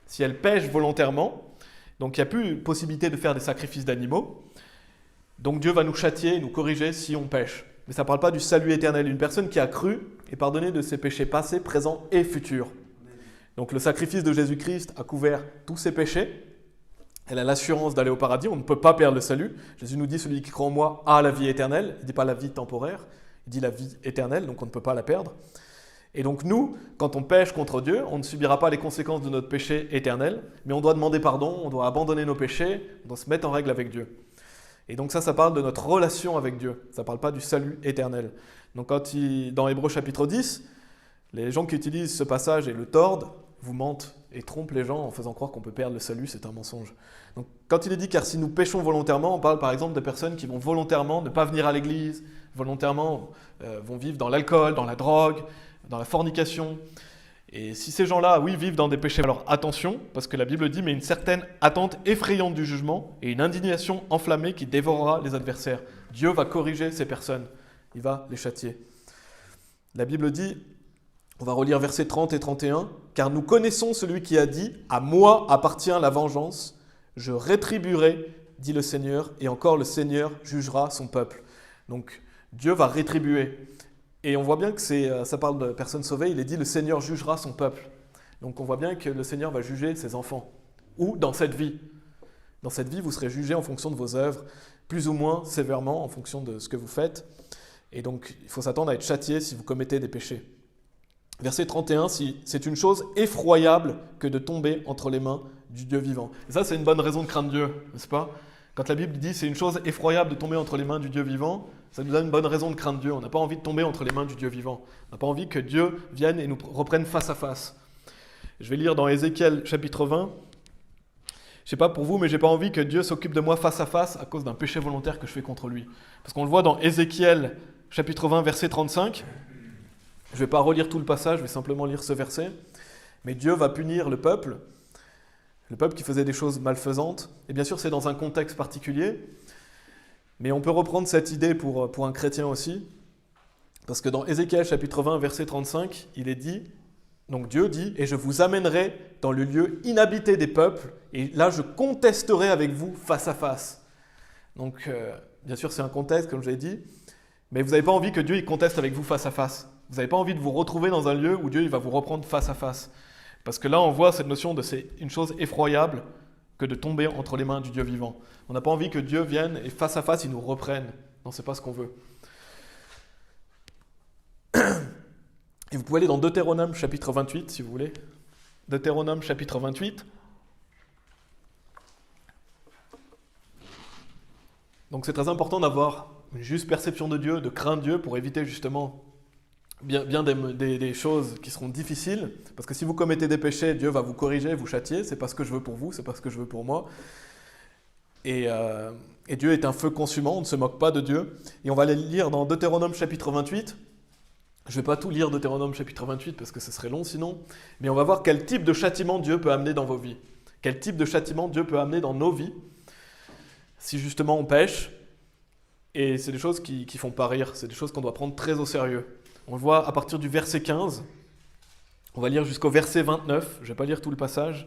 Si elle pêche volontairement, donc il n'y a plus possibilité de faire des sacrifices d'animaux. Donc Dieu va nous châtier, nous corriger si on pêche. Mais ça ne parle pas du salut éternel. Une personne qui a cru est pardonnée de ses péchés passés, présents et futurs. Donc le sacrifice de Jésus-Christ a couvert tous ses péchés. Elle a l'assurance d'aller au paradis. On ne peut pas perdre le salut. Jésus nous dit, celui qui croit en moi a la vie éternelle. Il ne dit pas la vie temporaire, il dit la vie éternelle, donc on ne peut pas la perdre. Et donc nous, quand on pêche contre Dieu, on ne subira pas les conséquences de notre péché éternel, mais on doit demander pardon, on doit abandonner nos péchés, on doit se mettre en règle avec Dieu. Et donc ça parle de notre relation avec Dieu. Ça ne parle pas du salut éternel. Donc dans Hébreux chapitre 10, les gens qui utilisent ce passage et le tordent, vous mentent et trompent les gens en faisant croire qu'on peut perdre le salut, c'est un mensonge. Donc quand il est dit « car si nous péchons volontairement », on parle par exemple de personnes qui vont volontairement ne pas venir à l'église, volontairement vont vivre dans l'alcool, dans la drogue, dans la fornication. Et si ces gens-là, oui, vivent dans des péchés, alors attention, parce que la Bible dit « mais une certaine attente effrayante du jugement et une indignation enflammée qui dévorera les adversaires ». Dieu va corriger ces personnes, il va les châtier. La Bible dit, on va relire versets 30 et 31, « car nous connaissons celui qui a dit « à moi appartient la vengeance, je rétribuerai, dit le Seigneur, et encore le Seigneur jugera son peuple ». Donc Dieu va rétribuer. Et on voit bien que ça parle de personnes sauvées, il est dit « le Seigneur jugera son peuple ». Donc on voit bien que le Seigneur va juger ses enfants. Ou dans cette vie. Dans cette vie, vous serez jugés en fonction de vos œuvres, plus ou moins sévèrement en fonction de ce que vous faites. Et donc il faut s'attendre à être châtié si vous commettez des péchés. Verset 31, c'est une chose effroyable que de tomber entre les mains du Dieu vivant. Et ça, c'est une bonne raison de craindre Dieu, n'est-ce pas? Quand la Bible dit c'est une chose effroyable de tomber entre les mains du Dieu vivant, ça nous donne une bonne raison de craindre Dieu. On n'a pas envie de tomber entre les mains du Dieu vivant. On n'a pas envie que Dieu vienne et nous reprenne face à face. Je vais lire dans Ézéchiel chapitre 20. Je ne sais pas pour vous, mais je n'ai pas envie que Dieu s'occupe de moi face à face à cause d'un péché volontaire que je fais contre lui. Parce qu'on le voit dans Ézéchiel chapitre 20, verset 35. Je ne vais pas relire tout le passage, je vais simplement lire ce verset. Mais Dieu va punir le peuple qui faisait des choses malfaisantes. Et bien sûr, c'est dans un contexte particulier. Mais on peut reprendre cette idée pour un chrétien aussi. Parce que dans Ézéchiel chapitre 20, verset 35, il est dit, donc Dieu dit, « Et je vous amènerai dans le lieu inhabité des peuples, et là je contesterai avec vous face à face. » Donc, bien sûr, c'est un contexte, comme je l'ai dit, mais vous n'avez pas envie que Dieu il conteste avec vous face à face. Vous n'avez pas envie de vous retrouver dans un lieu où Dieu il va vous reprendre face à face. Parce que là, on voit cette notion de c'est une chose effroyable que de tomber entre les mains du Dieu vivant. On n'a pas envie que Dieu vienne et face à face, il nous reprenne. Non, ce n'est pas ce qu'on veut. Et vous pouvez aller dans Deutéronome chapitre 28, si vous voulez. Deutéronome chapitre 28. Donc c'est très important d'avoir une juste perception de Dieu, de craindre Dieu pour éviter justement bien des choses qui seront difficiles. Parce que si vous commettez des péchés, Dieu va vous corriger, vous châtier. C'est pas ce que je veux pour vous, c'est pas ce que je veux pour moi. Et Dieu est un feu consumant, on ne se moque pas de Dieu. Et on va aller lire dans Deutéronome chapitre 28. Je ne vais pas tout lire Deutéronome chapitre 28 parce que ce serait long sinon. Mais on va voir quel type de châtiment Dieu peut amener dans vos vies. Quel type de châtiment Dieu peut amener dans nos vies si justement on pêche. Et c'est des choses qui font pas rire, c'est des choses qu'on doit prendre très au sérieux. On le voit à partir du verset 15. On va lire jusqu'au verset 29. Je ne vais pas lire tout le passage.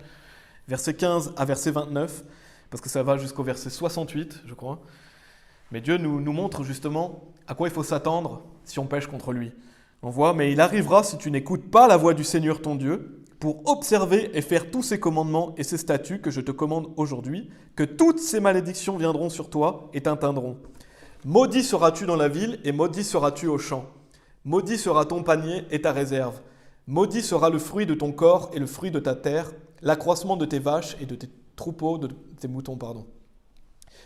Verset 15 à verset 29, parce que ça va jusqu'au verset 68, je crois. Mais Dieu nous montre justement à quoi il faut s'attendre si on pêche contre lui. On voit, mais il arrivera si tu n'écoutes pas la voix du Seigneur ton Dieu, pour observer et faire tous ses commandements et ses statuts que je te commande aujourd'hui, que toutes ces malédictions viendront sur toi et t'atteindront. Maudit seras-tu dans la ville et maudit seras-tu au champ. Maudit sera ton panier et ta réserve. Maudit sera le fruit de ton corps et le fruit de ta terre, l'accroissement de tes vaches et de tes troupeaux, de tes moutons, pardon.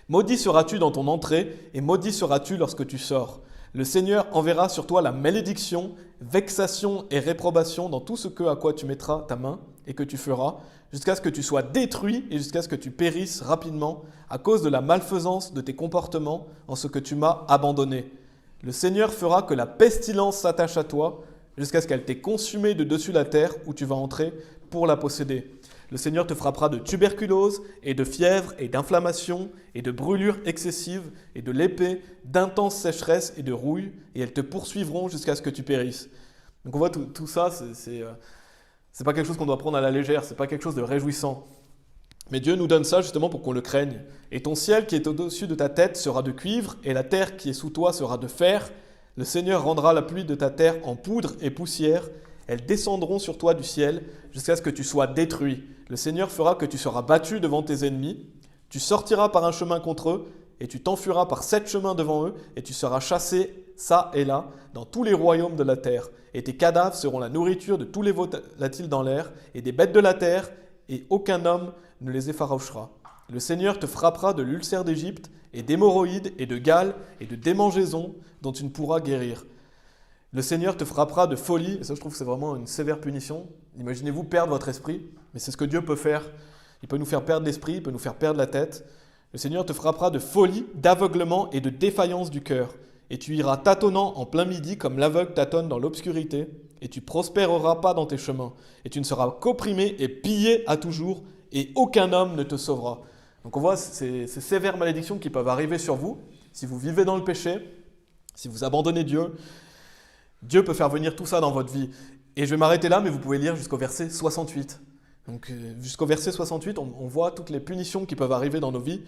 Maudit seras-tu dans ton entrée et maudit seras-tu lorsque tu sors. Le Seigneur enverra sur toi la malédiction, vexation et réprobation dans tout ce à quoi tu mettras ta main, et que tu feras, jusqu'à ce que tu sois détruit et jusqu'à ce que tu périsses rapidement à cause de la malfaisance de tes comportements en ce que tu m'as abandonné. Le Seigneur fera que la pestilence s'attache à toi jusqu'à ce qu'elle t'ait consumé de dessus la terre où tu vas entrer pour la posséder. Le Seigneur te frappera de tuberculose et de fièvre et d'inflammation et de brûlures excessives et de l'épée, d'intenses sécheresses et de rouille, et elles te poursuivront jusqu'à ce que tu périsses. Donc on voit tout ça, c'est pas quelque chose qu'on doit prendre à la légère, c'est pas quelque chose de réjouissant. Mais Dieu nous donne ça justement pour qu'on le craigne. Et ton ciel qui est au-dessus de ta tête sera de cuivre, et la terre qui est sous toi sera de fer. Le Seigneur rendra la pluie de ta terre en poudre et poussière. Elles descendront sur toi du ciel jusqu'à ce que tu sois détruit. Le Seigneur fera que tu seras battu devant tes ennemis. Tu sortiras par un chemin contre eux, et tu t'enfuiras par 7 chemins devant eux, et tu seras chassé ça et là dans tous les royaumes de la terre. Et tes cadavres seront la nourriture de tous les volatiles dans l'air, et des bêtes de la terre, et aucun homme ne les effarouchera. Le Seigneur te frappera de l'ulcère d'Égypte, et d'hémorroïdes, et de gales, et de démangeaisons dont tu ne pourras guérir. Le Seigneur te frappera de folie, et ça je trouve que c'est vraiment une sévère punition. Imaginez-vous perdre votre esprit, mais c'est ce que Dieu peut faire. Il peut nous faire perdre l'esprit, il peut nous faire perdre la tête. Le Seigneur te frappera de folie, d'aveuglement et de défaillance du cœur. Et tu iras tâtonnant en plein midi comme l'aveugle tâtonne dans l'obscurité, et tu prospéreras pas dans tes chemins. Et tu ne seras qu'opprimé et pillé à toujours, et aucun homme ne te sauvera. Donc on voit ces sévères malédictions qui peuvent arriver sur vous, si vous vivez dans le péché, si vous abandonnez Dieu. Dieu peut faire venir tout ça dans votre vie. Et je vais m'arrêter là, mais vous pouvez lire jusqu'au verset 68. Donc jusqu'au verset 68, on voit toutes les punitions qui peuvent arriver dans nos vies.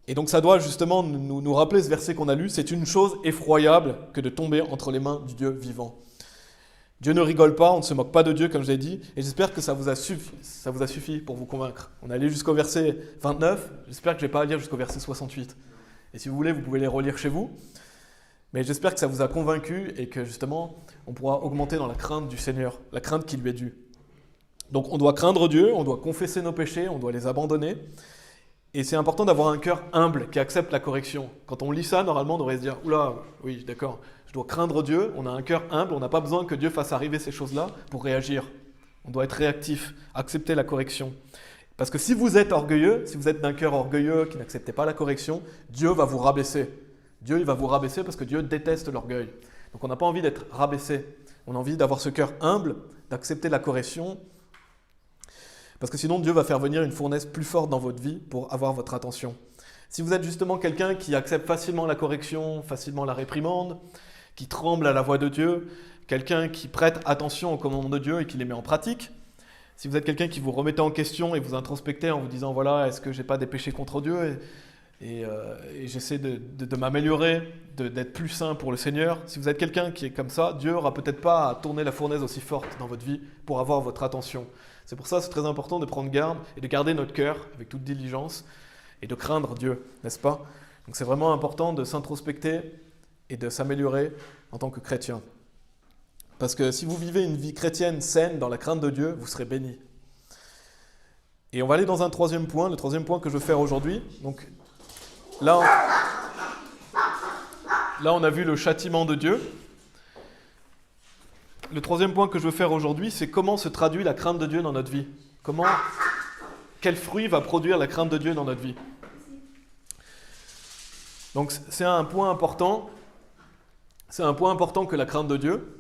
Et donc ça doit justement nous rappeler ce verset qu'on a lu. C'est une chose effroyable que de tomber entre les mains du Dieu vivant. Dieu ne rigole pas, on ne se moque pas de Dieu, comme je l'ai dit. Et j'espère que ça vous a suffi pour vous convaincre. On a lu jusqu'au verset 29. J'espère que je ne vais pas à lire jusqu'au verset 68. Et si vous voulez, vous pouvez les relire chez vous. Mais j'espère que ça vous a convaincu et que justement, on pourra augmenter dans la crainte du Seigneur, la crainte qui lui est due. Donc on doit craindre Dieu, on doit confesser nos péchés, on doit les abandonner. Et c'est important d'avoir un cœur humble qui accepte la correction. Quand on lit ça, normalement, on devrait se dire « Oula, oui, d'accord, je dois craindre Dieu, on a un cœur humble, on n'a pas besoin que Dieu fasse arriver ces choses-là pour réagir. On doit être réactif, accepter la correction. Parce que si vous êtes orgueilleux, si vous êtes d'un cœur orgueilleux qui n'acceptez pas la correction, Dieu va vous rabaisser. Dieu il va vous rabaisser parce que Dieu déteste l'orgueil. Donc on n'a pas envie d'être rabaissé. On a envie d'avoir ce cœur humble, d'accepter la correction. Parce que sinon Dieu va faire venir une fournaise plus forte dans votre vie pour avoir votre attention. Si vous êtes justement quelqu'un qui accepte facilement la correction, facilement la réprimande, qui tremble à la voix de Dieu, quelqu'un qui prête attention aux commandements de Dieu et qui les met en pratique, si vous êtes quelqu'un qui vous remettez en question et vous introspectez en vous disant voilà, est-ce que j'ai pas des péchés contre Dieu et j'essaie de m'améliorer, d'être plus saint pour le Seigneur. Si vous êtes quelqu'un qui est comme ça, Dieu n'aura peut-être pas à tourner la fournaise aussi forte dans votre vie pour avoir votre attention. C'est pour ça que c'est très important de prendre garde et de garder notre cœur avec toute diligence et de craindre Dieu, n'est-ce pas? Donc c'est vraiment important de s'introspecter et de s'améliorer en tant que chrétien. Parce que si vous vivez une vie chrétienne saine dans la crainte de Dieu, vous serez bénis. Et on va aller dans un troisième point, le troisième point que je veux faire aujourd'hui. Donc là, on a vu le châtiment de Dieu. Le troisième point que je veux faire aujourd'hui, c'est comment se traduit la crainte de Dieu dans notre vie. Quel fruit va produire la crainte de Dieu dans notre vie? Donc c'est un point important. C'est un point important que la crainte de Dieu.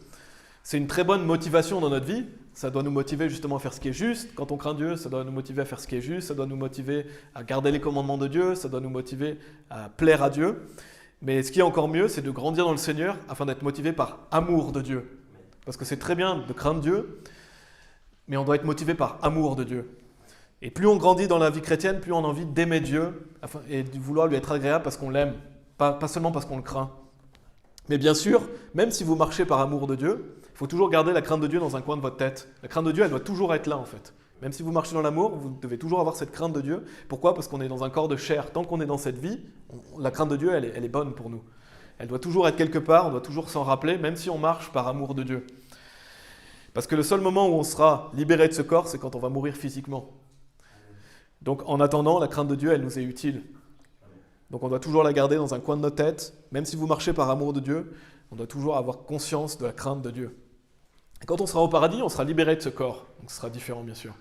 C'est une très bonne motivation dans notre vie. Ça doit nous motiver justement à faire ce qui est juste. Quand on craint Dieu, ça doit nous motiver à faire ce qui est juste. Ça doit nous motiver à garder les commandements de Dieu. Ça doit nous motiver à plaire à Dieu. Mais ce qui est encore mieux, c'est de grandir dans le Seigneur afin d'être motivé par amour de Dieu. Parce que c'est très bien de craindre Dieu, mais on doit être motivé par amour de Dieu. Et plus on grandit dans la vie chrétienne, plus on a envie d'aimer Dieu et de vouloir lui être agréable parce qu'on l'aime, pas seulement parce qu'on le craint. Mais bien sûr, même si vous marchez par amour de Dieu, il faut toujours garder la crainte de Dieu dans un coin de votre tête. La crainte de Dieu, elle doit toujours être là en fait. Même si vous marchez dans l'amour, vous devez toujours avoir cette crainte de Dieu. Pourquoi? Parce qu'on est dans un corps de chair. Tant qu'on est dans cette vie, la crainte de Dieu, elle est bonne pour nous. Elle doit toujours être quelque part, on doit toujours s'en rappeler, même si on marche par amour de Dieu. Parce que le seul moment où on sera libéré de ce corps, c'est quand on va mourir physiquement. Donc en attendant, la crainte de Dieu, elle nous est utile. Donc on doit toujours la garder dans un coin de notre tête. Même si vous marchez par amour de Dieu, on doit toujours avoir conscience de la crainte de Dieu. Quand on sera au paradis, on sera libéré de ce corps. Donc ce sera différent, bien sûr.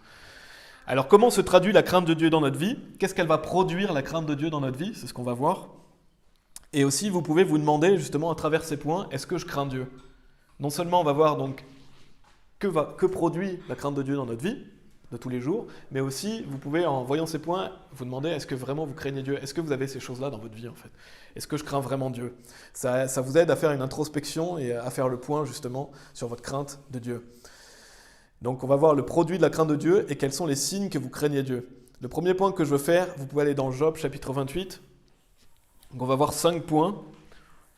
Alors, comment se traduit la crainte de Dieu dans notre vie? Qu'est-ce qu'elle va produire, la crainte de Dieu dans notre vie? C'est ce qu'on va voir. Et aussi, vous pouvez vous demander, justement, à travers ces points, est-ce que je crains Dieu? Non seulement on va voir donc que produit la crainte de Dieu dans notre vie, de tous les jours, mais aussi, vous pouvez, en voyant ces points, vous demander, est-ce que vraiment vous craignez Dieu? Est-ce que vous avez ces choses-là dans votre vie, en fait? Est-ce que je crains vraiment Dieu? Ça vous aide à faire une introspection et à faire le point, justement, sur votre crainte de Dieu. Donc, on va voir le produit de la crainte de Dieu et quels sont les signes que vous craignez Dieu. Le premier point que je veux faire, vous pouvez aller dans Job, chapitre 28. Donc, on va voir 5 points.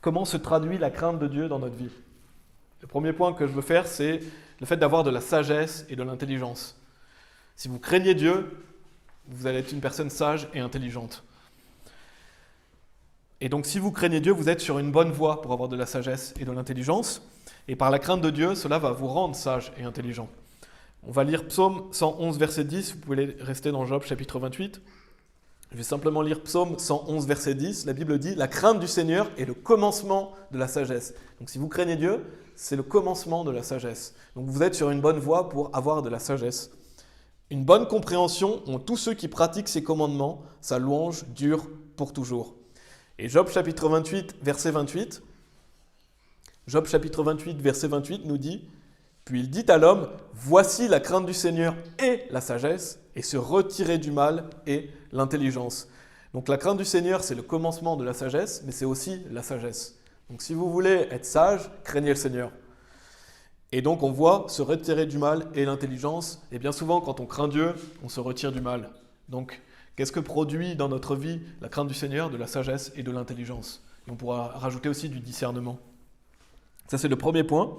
Comment se traduit la crainte de Dieu dans notre vie? Le premier point que je veux faire, c'est le fait d'avoir de la sagesse et de l'intelligence. Si vous craignez Dieu, vous allez être une personne sage et intelligente. Et donc, si vous craignez Dieu, vous êtes sur une bonne voie pour avoir de la sagesse et de l'intelligence. Et par la crainte de Dieu, cela va vous rendre sage et intelligent. On va lire Psaume 111, verset 10. Vous pouvez rester dans Job, chapitre 28. Je vais simplement lire Psaume 111, verset 10. La Bible dit « La crainte du Seigneur est le commencement de la sagesse ». Donc, si vous craignez Dieu, c'est le commencement de la sagesse. Donc, vous êtes sur une bonne voie pour avoir de la sagesse. Une bonne compréhension ont tous ceux qui pratiquent ses commandements, sa louange dure pour toujours. Et Job chapitre 28, verset 28, Job chapitre 28, verset 28 nous dit « Puis il dit à l'homme, voici la crainte du Seigneur et la sagesse, et se retirer du mal et l'intelligence. » Donc la crainte du Seigneur, c'est le commencement de la sagesse, mais c'est aussi la sagesse. Donc si vous voulez être sage, craignez le Seigneur. Et donc on voit se retirer du mal et l'intelligence. Et bien souvent, quand on craint Dieu, on se retire du mal. Donc, qu'est-ce que produit dans notre vie la crainte du Seigneur? De la sagesse et de l'intelligence. Et on pourra rajouter aussi du discernement. Ça, c'est le premier point.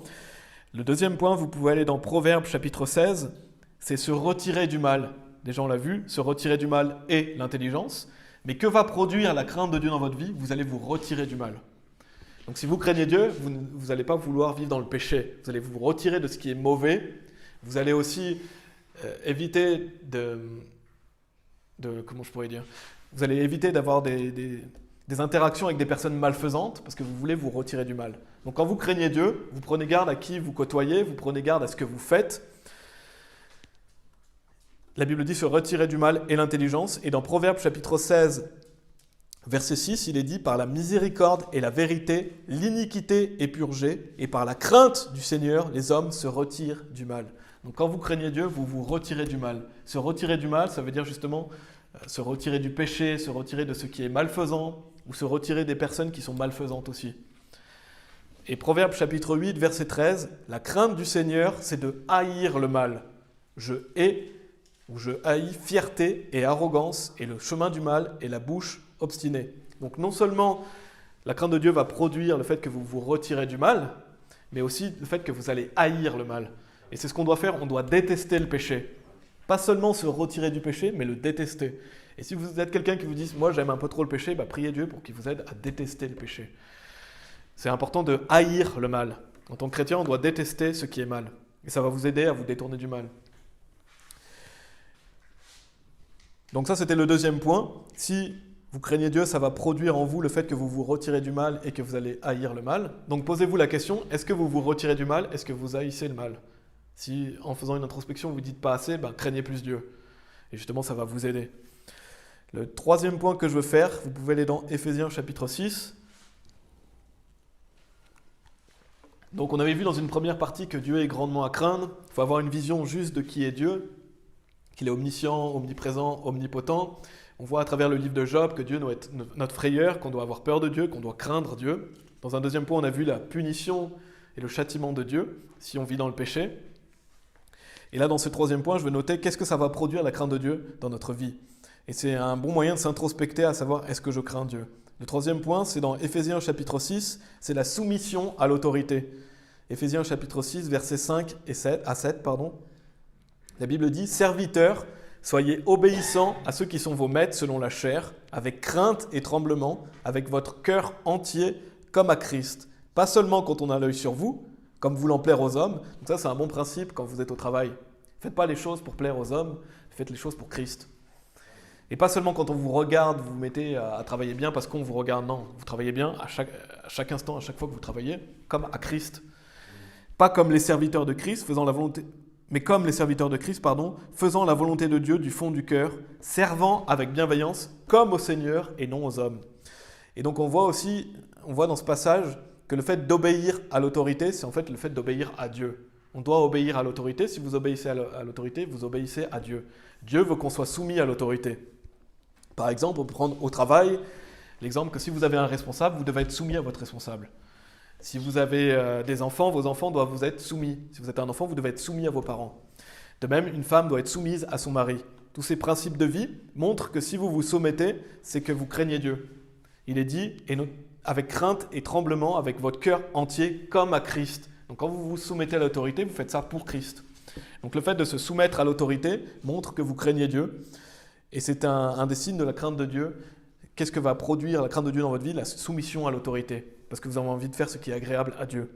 Le deuxième point, vous pouvez aller dans Proverbes chapitre 16. C'est se retirer du mal. Déjà, on l'a vu, se retirer du mal et l'intelligence. Mais que va produire la crainte de Dieu dans votre vie? Vous allez vous retirer du mal. Donc si vous craignez Dieu, vous n'allez pas vouloir vivre dans le péché. Vous allez vous retirer de ce qui est mauvais. Vous allez aussi éviter comment je pourrais dire? Vous allez éviter d'avoir des interactions avec des personnes malfaisantes parce que vous voulez vous retirer du mal. Donc quand vous craignez Dieu, vous prenez garde à qui vous côtoyez, vous prenez garde à ce que vous faites. La Bible dit se retirer du mal et l'intelligence. Et dans Proverbes chapitre 16, verset 6, il est dit « Par la miséricorde et la vérité, l'iniquité est purgée, et par la crainte du Seigneur, les hommes se retirent du mal. » Donc quand vous craignez Dieu, vous vous retirez du mal. Se retirer du mal, ça veut dire justement se retirer du péché, se retirer de ce qui est malfaisant, ou se retirer des personnes qui sont malfaisantes aussi. Et Proverbes chapitre 8, verset 13, « La crainte du Seigneur, c'est de haïr le mal. Je hais ou je haïs fierté et arrogance, et le chemin du mal et la bouche obstinée. » Donc non seulement la crainte de Dieu va produire le fait que vous vous retirez du mal, mais aussi le fait que vous allez haïr le mal. Et c'est ce qu'on doit faire, on doit détester le péché. Pas seulement se retirer du péché, mais le détester. Et si vous êtes quelqu'un qui vous dit « Moi j'aime un peu trop le péché », priez Dieu pour qu'il vous aide à détester le péché. C'est important de haïr le mal. En tant que chrétien, on doit détester ce qui est mal. Et ça va vous aider à vous détourner du mal. Donc ça, c'était le deuxième point. Si vous craignez Dieu, ça va produire en vous le fait que vous vous retirez du mal et que vous allez haïr le mal. Donc posez-vous la question, est-ce que vous vous retirez du mal? Est-ce que vous haïssez le mal? Si en faisant une introspection, vous ne dites pas assez, craignez plus Dieu. Et justement, ça va vous aider. Le troisième point que je veux faire, vous pouvez aller dans Éphésiens chapitre 6. Donc on avait vu dans une première partie que Dieu est grandement à craindre. Il faut avoir une vision juste de qui est Dieu, qu'il est omniscient, omniprésent, omnipotent. On voit à travers le livre de Job que Dieu doit être notre frayeur, qu'on doit avoir peur de Dieu, qu'on doit craindre Dieu. Dans un deuxième point, on a vu la punition et le châtiment de Dieu si on vit dans le péché. Et là, dans ce troisième point, je veux noter qu'est-ce que ça va produire la crainte de Dieu dans notre vie. Et c'est un bon moyen de s'introspecter à savoir est-ce que je crains Dieu. Le troisième point, c'est dans Éphésiens chapitre 6, c'est la soumission à l'autorité. Éphésiens chapitre 6, versets 5 à 7. La Bible dit « Serviteurs, soyez obéissants à ceux qui sont vos maîtres selon la chair, avec crainte et tremblement, avec votre cœur entier comme à Christ. Pas seulement quand on a l'œil sur vous, comme voulant plaire aux hommes. » Donc ça, c'est un bon principe quand vous êtes au travail. Faites pas les choses pour plaire aux hommes, faites les choses pour Christ. Et pas seulement quand on vous regarde, vous vous mettez à travailler bien parce qu'on vous regarde. Non, vous travaillez bien à chaque instant, à chaque fois que vous travaillez, comme à Christ. pas comme les serviteurs de Christ, mais comme les serviteurs de Christ, faisant la volonté de Dieu du fond du cœur, servant avec bienveillance comme au Seigneur et non aux hommes. Et donc on voit dans ce passage que le fait d'obéir à l'autorité, c'est en fait le fait d'obéir à Dieu. On doit obéir à l'autorité. Si vous obéissez à l'autorité, vous obéissez à Dieu. Dieu veut qu'on soit soumis à l'autorité. Par exemple, on peut prendre au travail l'exemple que si vous avez un responsable, vous devez être soumis à votre responsable. Si vous avez des enfants, vos enfants doivent vous être soumis. Si vous êtes un enfant, vous devez être soumis à vos parents. De même, une femme doit être soumise à son mari. Tous ces principes de vie montrent que si vous vous soumettez, c'est que vous craignez Dieu. Il est dit, avec crainte et tremblement, avec votre cœur entier, comme à Christ. Donc quand vous vous soumettez à l'autorité, vous faites ça pour Christ. Donc le fait de se soumettre à l'autorité montre que vous craignez Dieu. Et c'est un des signes de la crainte de Dieu. Qu'est-ce que va produire la crainte de Dieu dans votre vie? La soumission à l'autorité. Parce que vous avez envie de faire ce qui est agréable à Dieu.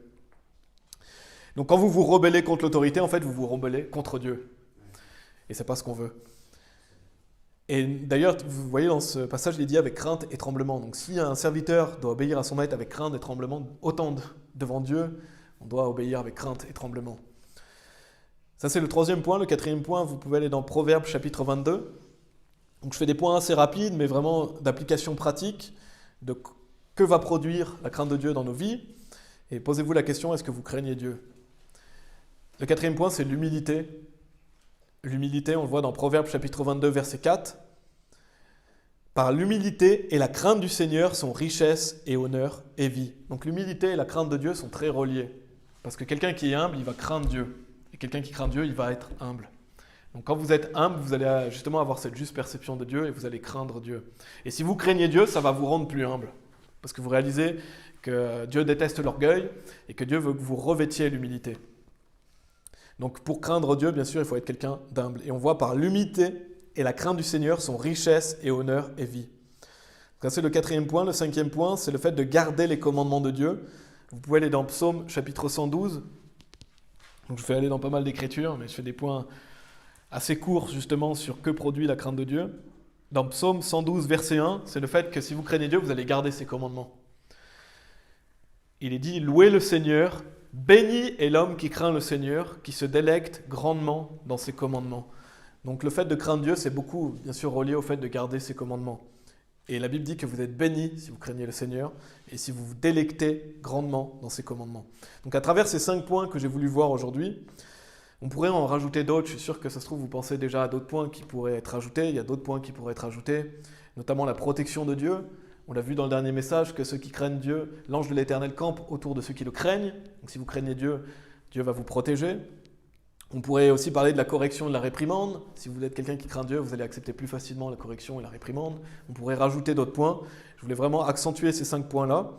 Donc quand vous vous rebellez contre l'autorité, en fait, vous vous rebellez contre Dieu. Et c'est pas ce qu'on veut. Et d'ailleurs, vous voyez dans ce passage, il est dit avec crainte et tremblement. Donc si un serviteur doit obéir à son maître avec crainte et tremblement, autant devant Dieu, on doit obéir avec crainte et tremblement. Ça, c'est le troisième point. Le quatrième point, vous pouvez aller dans Proverbes chapitre 22. Donc je fais des points assez rapides, mais vraiment d'application pratique, de que va produire la crainte de Dieu dans nos vies. Et posez-vous la question, est-ce que vous craignez Dieu? Le quatrième point, c'est l'humilité. L'humilité, on le voit dans Proverbes chapitre 22, verset 4. Par l'humilité et la crainte du Seigneur sont richesse et honneur et vie. Donc l'humilité et la crainte de Dieu sont très reliés. Parce que quelqu'un qui est humble, il va craindre Dieu. Et quelqu'un qui craint Dieu, il va être humble. Donc quand vous êtes humble, vous allez justement avoir cette juste perception de Dieu et vous allez craindre Dieu. Et si vous craignez Dieu, ça va vous rendre plus humble. Parce que vous réalisez que Dieu déteste l'orgueil et que Dieu veut que vous revêtiez l'humilité. Donc pour craindre Dieu, bien sûr, il faut être quelqu'un d'humble. Et on voit par l'humilité et la crainte du Seigneur sont richesse et honneur et vie. Ça, c'est le quatrième point. Le cinquième point, c'est le fait de garder les commandements de Dieu. Vous pouvez aller dans Psaume chapitre 112. Donc, je vais aller dans pas mal d'écritures, mais je fais des points assez courts justement sur que produit la crainte de Dieu. Dans Psaume 112, verset 1, c'est le fait que si vous craignez Dieu, vous allez garder ses commandements. Il est dit « Louez le Seigneur, béni est l'homme qui craint le Seigneur, qui se délecte grandement dans ses commandements. » Donc le fait de craindre Dieu, c'est beaucoup, bien sûr, relié au fait de garder ses commandements. Et la Bible dit que vous êtes bénis si vous craignez le Seigneur et si vous vous délectez grandement dans ses commandements. Donc à travers ces 5 points que j'ai voulu voir aujourd'hui, on pourrait en rajouter d'autres. Je suis sûr que ça se trouve, vous pensez déjà à d'autres points qui pourraient être ajoutés. Il y a d'autres points qui pourraient être ajoutés, notamment la protection de Dieu. On l'a vu dans le dernier message que ceux qui craignent Dieu, l'ange de l'Éternel campe autour de ceux qui le craignent. Donc si vous craignez Dieu, Dieu va vous protéger. On pourrait aussi parler de la correction et de la réprimande. Si vous êtes quelqu'un qui craint Dieu, vous allez accepter plus facilement la correction et la réprimande. On pourrait rajouter d'autres points. Je voulais vraiment accentuer ces 5 points-là.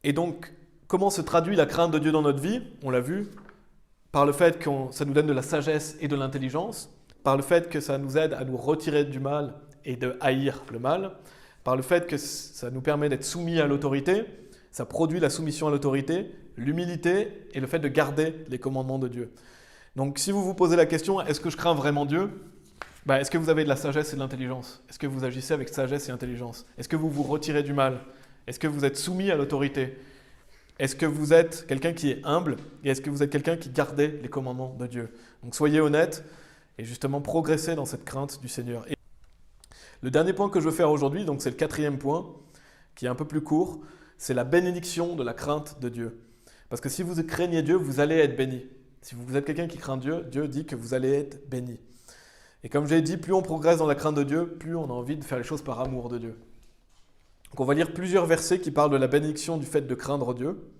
Et donc, comment se traduit la crainte de Dieu dans notre vie? On l'a vu par le fait que ça nous donne de la sagesse et de l'intelligence, par le fait que ça nous aide à nous retirer du mal et de haïr le mal, par le fait que ça nous permet d'être soumis à l'autorité, ça produit la soumission à l'autorité, l'humilité et le fait de garder les commandements de Dieu. Donc si vous vous posez la question, est-ce que je crains vraiment Dieu? Est-ce que vous avez de la sagesse et de l'intelligence? Est-ce que vous agissez avec sagesse et intelligence? Est-ce que vous vous retirez du mal? Est-ce que vous êtes soumis à l'autorité? Est-ce que vous êtes quelqu'un qui est humble? Et est-ce que vous êtes quelqu'un qui garde les commandements de Dieu? Donc soyez honnêtes et justement progressez dans cette crainte du Seigneur. Et le dernier point que je veux faire aujourd'hui, donc c'est le 4e point, qui est un peu plus court, c'est la bénédiction de la crainte de Dieu. Parce que si vous craignez Dieu, vous allez être béni. Si vous êtes quelqu'un qui craint Dieu, Dieu dit que vous allez être béni. Et comme j'ai dit, plus on progresse dans la crainte de Dieu, plus on a envie de faire les choses par amour de Dieu. Donc on va lire plusieurs versets qui parlent de la bénédiction du fait de craindre Dieu.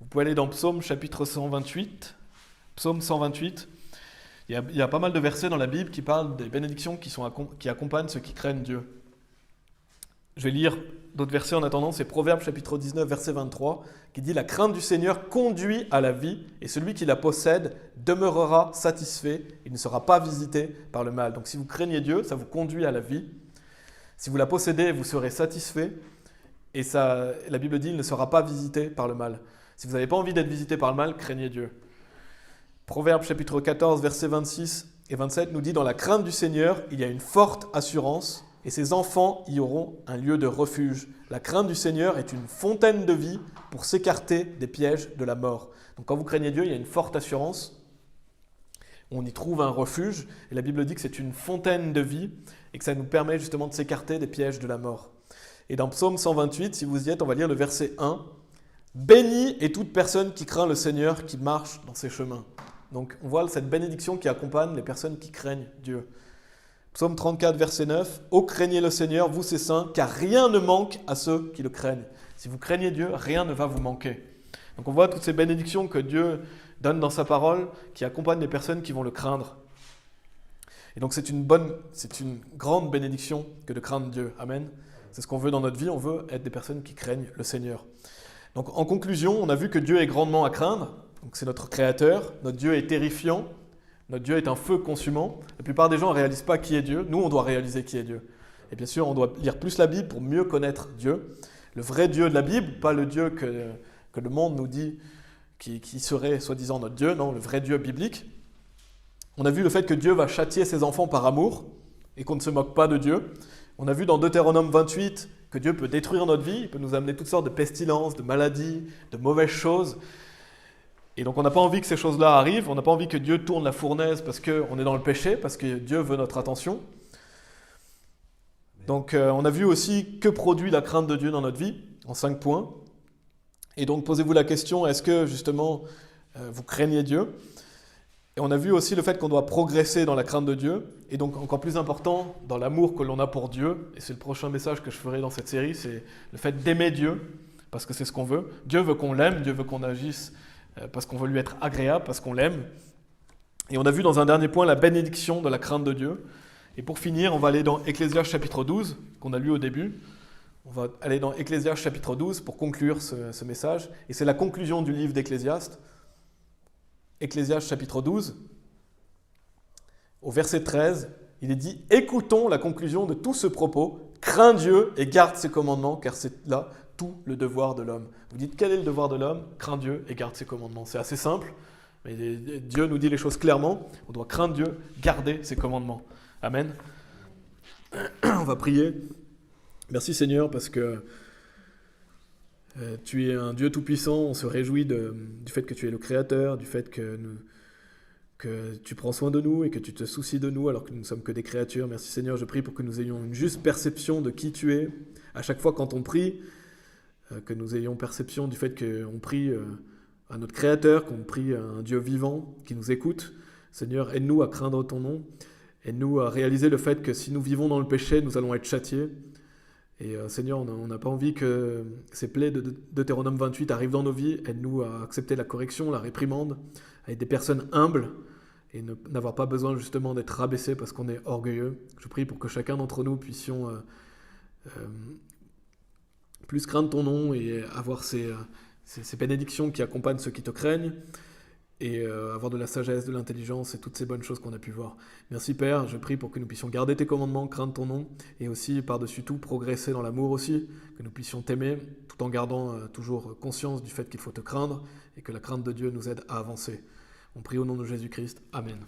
Vous pouvez aller dans Psaume chapitre 128. Psaume 128. Il y a pas mal de versets dans la Bible qui parlent des bénédictions qui accompagnent ceux qui craignent Dieu. Je vais lire d'autres versets en attendant. C'est Proverbes chapitre 19, verset 23, qui dit « La crainte du Seigneur conduit à la vie, et celui qui la possède demeurera satisfait, il ne sera pas visité par le mal. » Donc si vous craignez Dieu, ça vous conduit à la vie. Si vous la possédez, vous serez satisfait. Et ça, la Bible dit, il ne sera pas visité par le mal. Si vous n'avez pas envie d'être visité par le mal, craignez Dieu. Proverbe chapitre 14, versets 26 et 27 nous dit « Dans la crainte du Seigneur, il y a une forte assurance, et ses enfants y auront un lieu de refuge. La crainte du Seigneur est une fontaine de vie pour s'écarter des pièges de la mort. Donc quand vous craignez Dieu, il y a une forte assurance. On y trouve un refuge. Et la Bible dit que c'est une fontaine de vie et que ça nous permet justement de s'écarter des pièges de la mort. Et dans Psaume 128, si vous y êtes, on va lire le verset 1. « Bénie est toute personne qui craint le Seigneur, qui marche dans ses chemins. » Donc on voit cette bénédiction qui accompagne les personnes qui craignent Dieu. Psaume 34, verset 9. « Ô craignez le Seigneur, vous ses saints, car rien ne manque à ceux qui le craignent. » Si vous craignez Dieu, rien ne va vous manquer. Donc on voit toutes ces bénédictions que Dieu donne dans sa parole, qui accompagnent les personnes qui vont le craindre. Et donc c'est une grande bénédiction que de craindre Dieu. Amen. C'est ce qu'on veut dans notre vie, on veut être des personnes qui craignent le Seigneur. Donc en conclusion, on a vu que Dieu est grandement à craindre. Donc c'est notre Créateur, notre Dieu est terrifiant, notre Dieu est un feu consumant. La plupart des gens ne réalisent pas qui est Dieu. Nous, on doit réaliser qui est Dieu. Et bien sûr, on doit lire plus la Bible pour mieux connaître Dieu. Le vrai Dieu de la Bible, pas le Dieu que le monde nous dit qui serait soi-disant notre Dieu, non, le vrai Dieu biblique. On a vu le fait que Dieu va châtier ses enfants par amour et qu'on ne se moque pas de Dieu. On a vu dans Deutéronome 28 que Dieu peut détruire notre vie, il peut nous amener toutes sortes de pestilences, de maladies, de mauvaises choses. Et donc on n'a pas envie que ces choses-là arrivent, on n'a pas envie que Dieu tourne la fournaise parce qu'on est dans le péché, parce que Dieu veut notre attention. Donc on a vu aussi que produit la crainte de Dieu dans notre vie, en 5 points. Et donc posez-vous la question, est-ce que justement vous craignez Dieu ? Et on a vu aussi le fait qu'on doit progresser dans la crainte de Dieu, et donc encore plus important, dans l'amour que l'on a pour Dieu, et c'est le prochain message que je ferai dans cette série, c'est le fait d'aimer Dieu, parce que c'est ce qu'on veut. Dieu veut qu'on l'aime, Dieu veut qu'on agisse parce qu'on veut lui être agréable, parce qu'on l'aime. Et on a vu dans un dernier point la bénédiction de la crainte de Dieu. Et pour finir, on va aller dans Ecclésiaste chapitre 12, qu'on a lu au début. On va aller dans Ecclésiaste chapitre 12 pour conclure ce message. Et c'est la conclusion du livre d'Ecclésiaste. Ecclésiaste chapitre 12, au verset 13, il est dit « Écoutons la conclusion de tout ce propos, crains Dieu et garde ses commandements, car c'est là tout le devoir de l'homme. » Vous dites, quel est le devoir de l'homme ? Crains Dieu et garde ses commandements. C'est assez simple, mais Dieu nous dit les choses clairement. On doit craindre Dieu, garder ses commandements. Amen. On va prier. Merci Seigneur, parce que tu es un Dieu tout-puissant. On se réjouit du fait que tu es le Créateur, du fait que tu prends soin de nous et que tu te soucies de nous alors que nous ne sommes que des créatures. Merci Seigneur, je prie pour que nous ayons une juste perception de qui tu es. À chaque fois quand on prie, que nous ayons perception du fait qu'on prie à notre Créateur, qu'on prie à un Dieu vivant qui nous écoute. Seigneur, aide-nous à craindre ton nom. Aide-nous à réaliser le fait que si nous vivons dans le péché, nous allons être châtiés. Et Seigneur, on n'a pas envie que ces plaies de Deutéronome 28 arrivent dans nos vies. Aide-nous à accepter la correction, la réprimande, à être des personnes humbles et n'avoir pas besoin justement d'être rabaissés parce qu'on est orgueilleux. Je prie pour que chacun d'entre nous puissions plus craindre ton nom et avoir ces bénédictions qui accompagnent ceux qui te craignent et avoir de la sagesse, de l'intelligence et toutes ces bonnes choses qu'on a pu voir. Merci Père, je prie pour que nous puissions garder tes commandements, craindre ton nom et aussi par-dessus tout progresser dans l'amour aussi, que nous puissions t'aimer tout en gardant toujours conscience du fait qu'il faut te craindre et que la crainte de Dieu nous aide à avancer. On prie au nom de Jésus-Christ. Amen.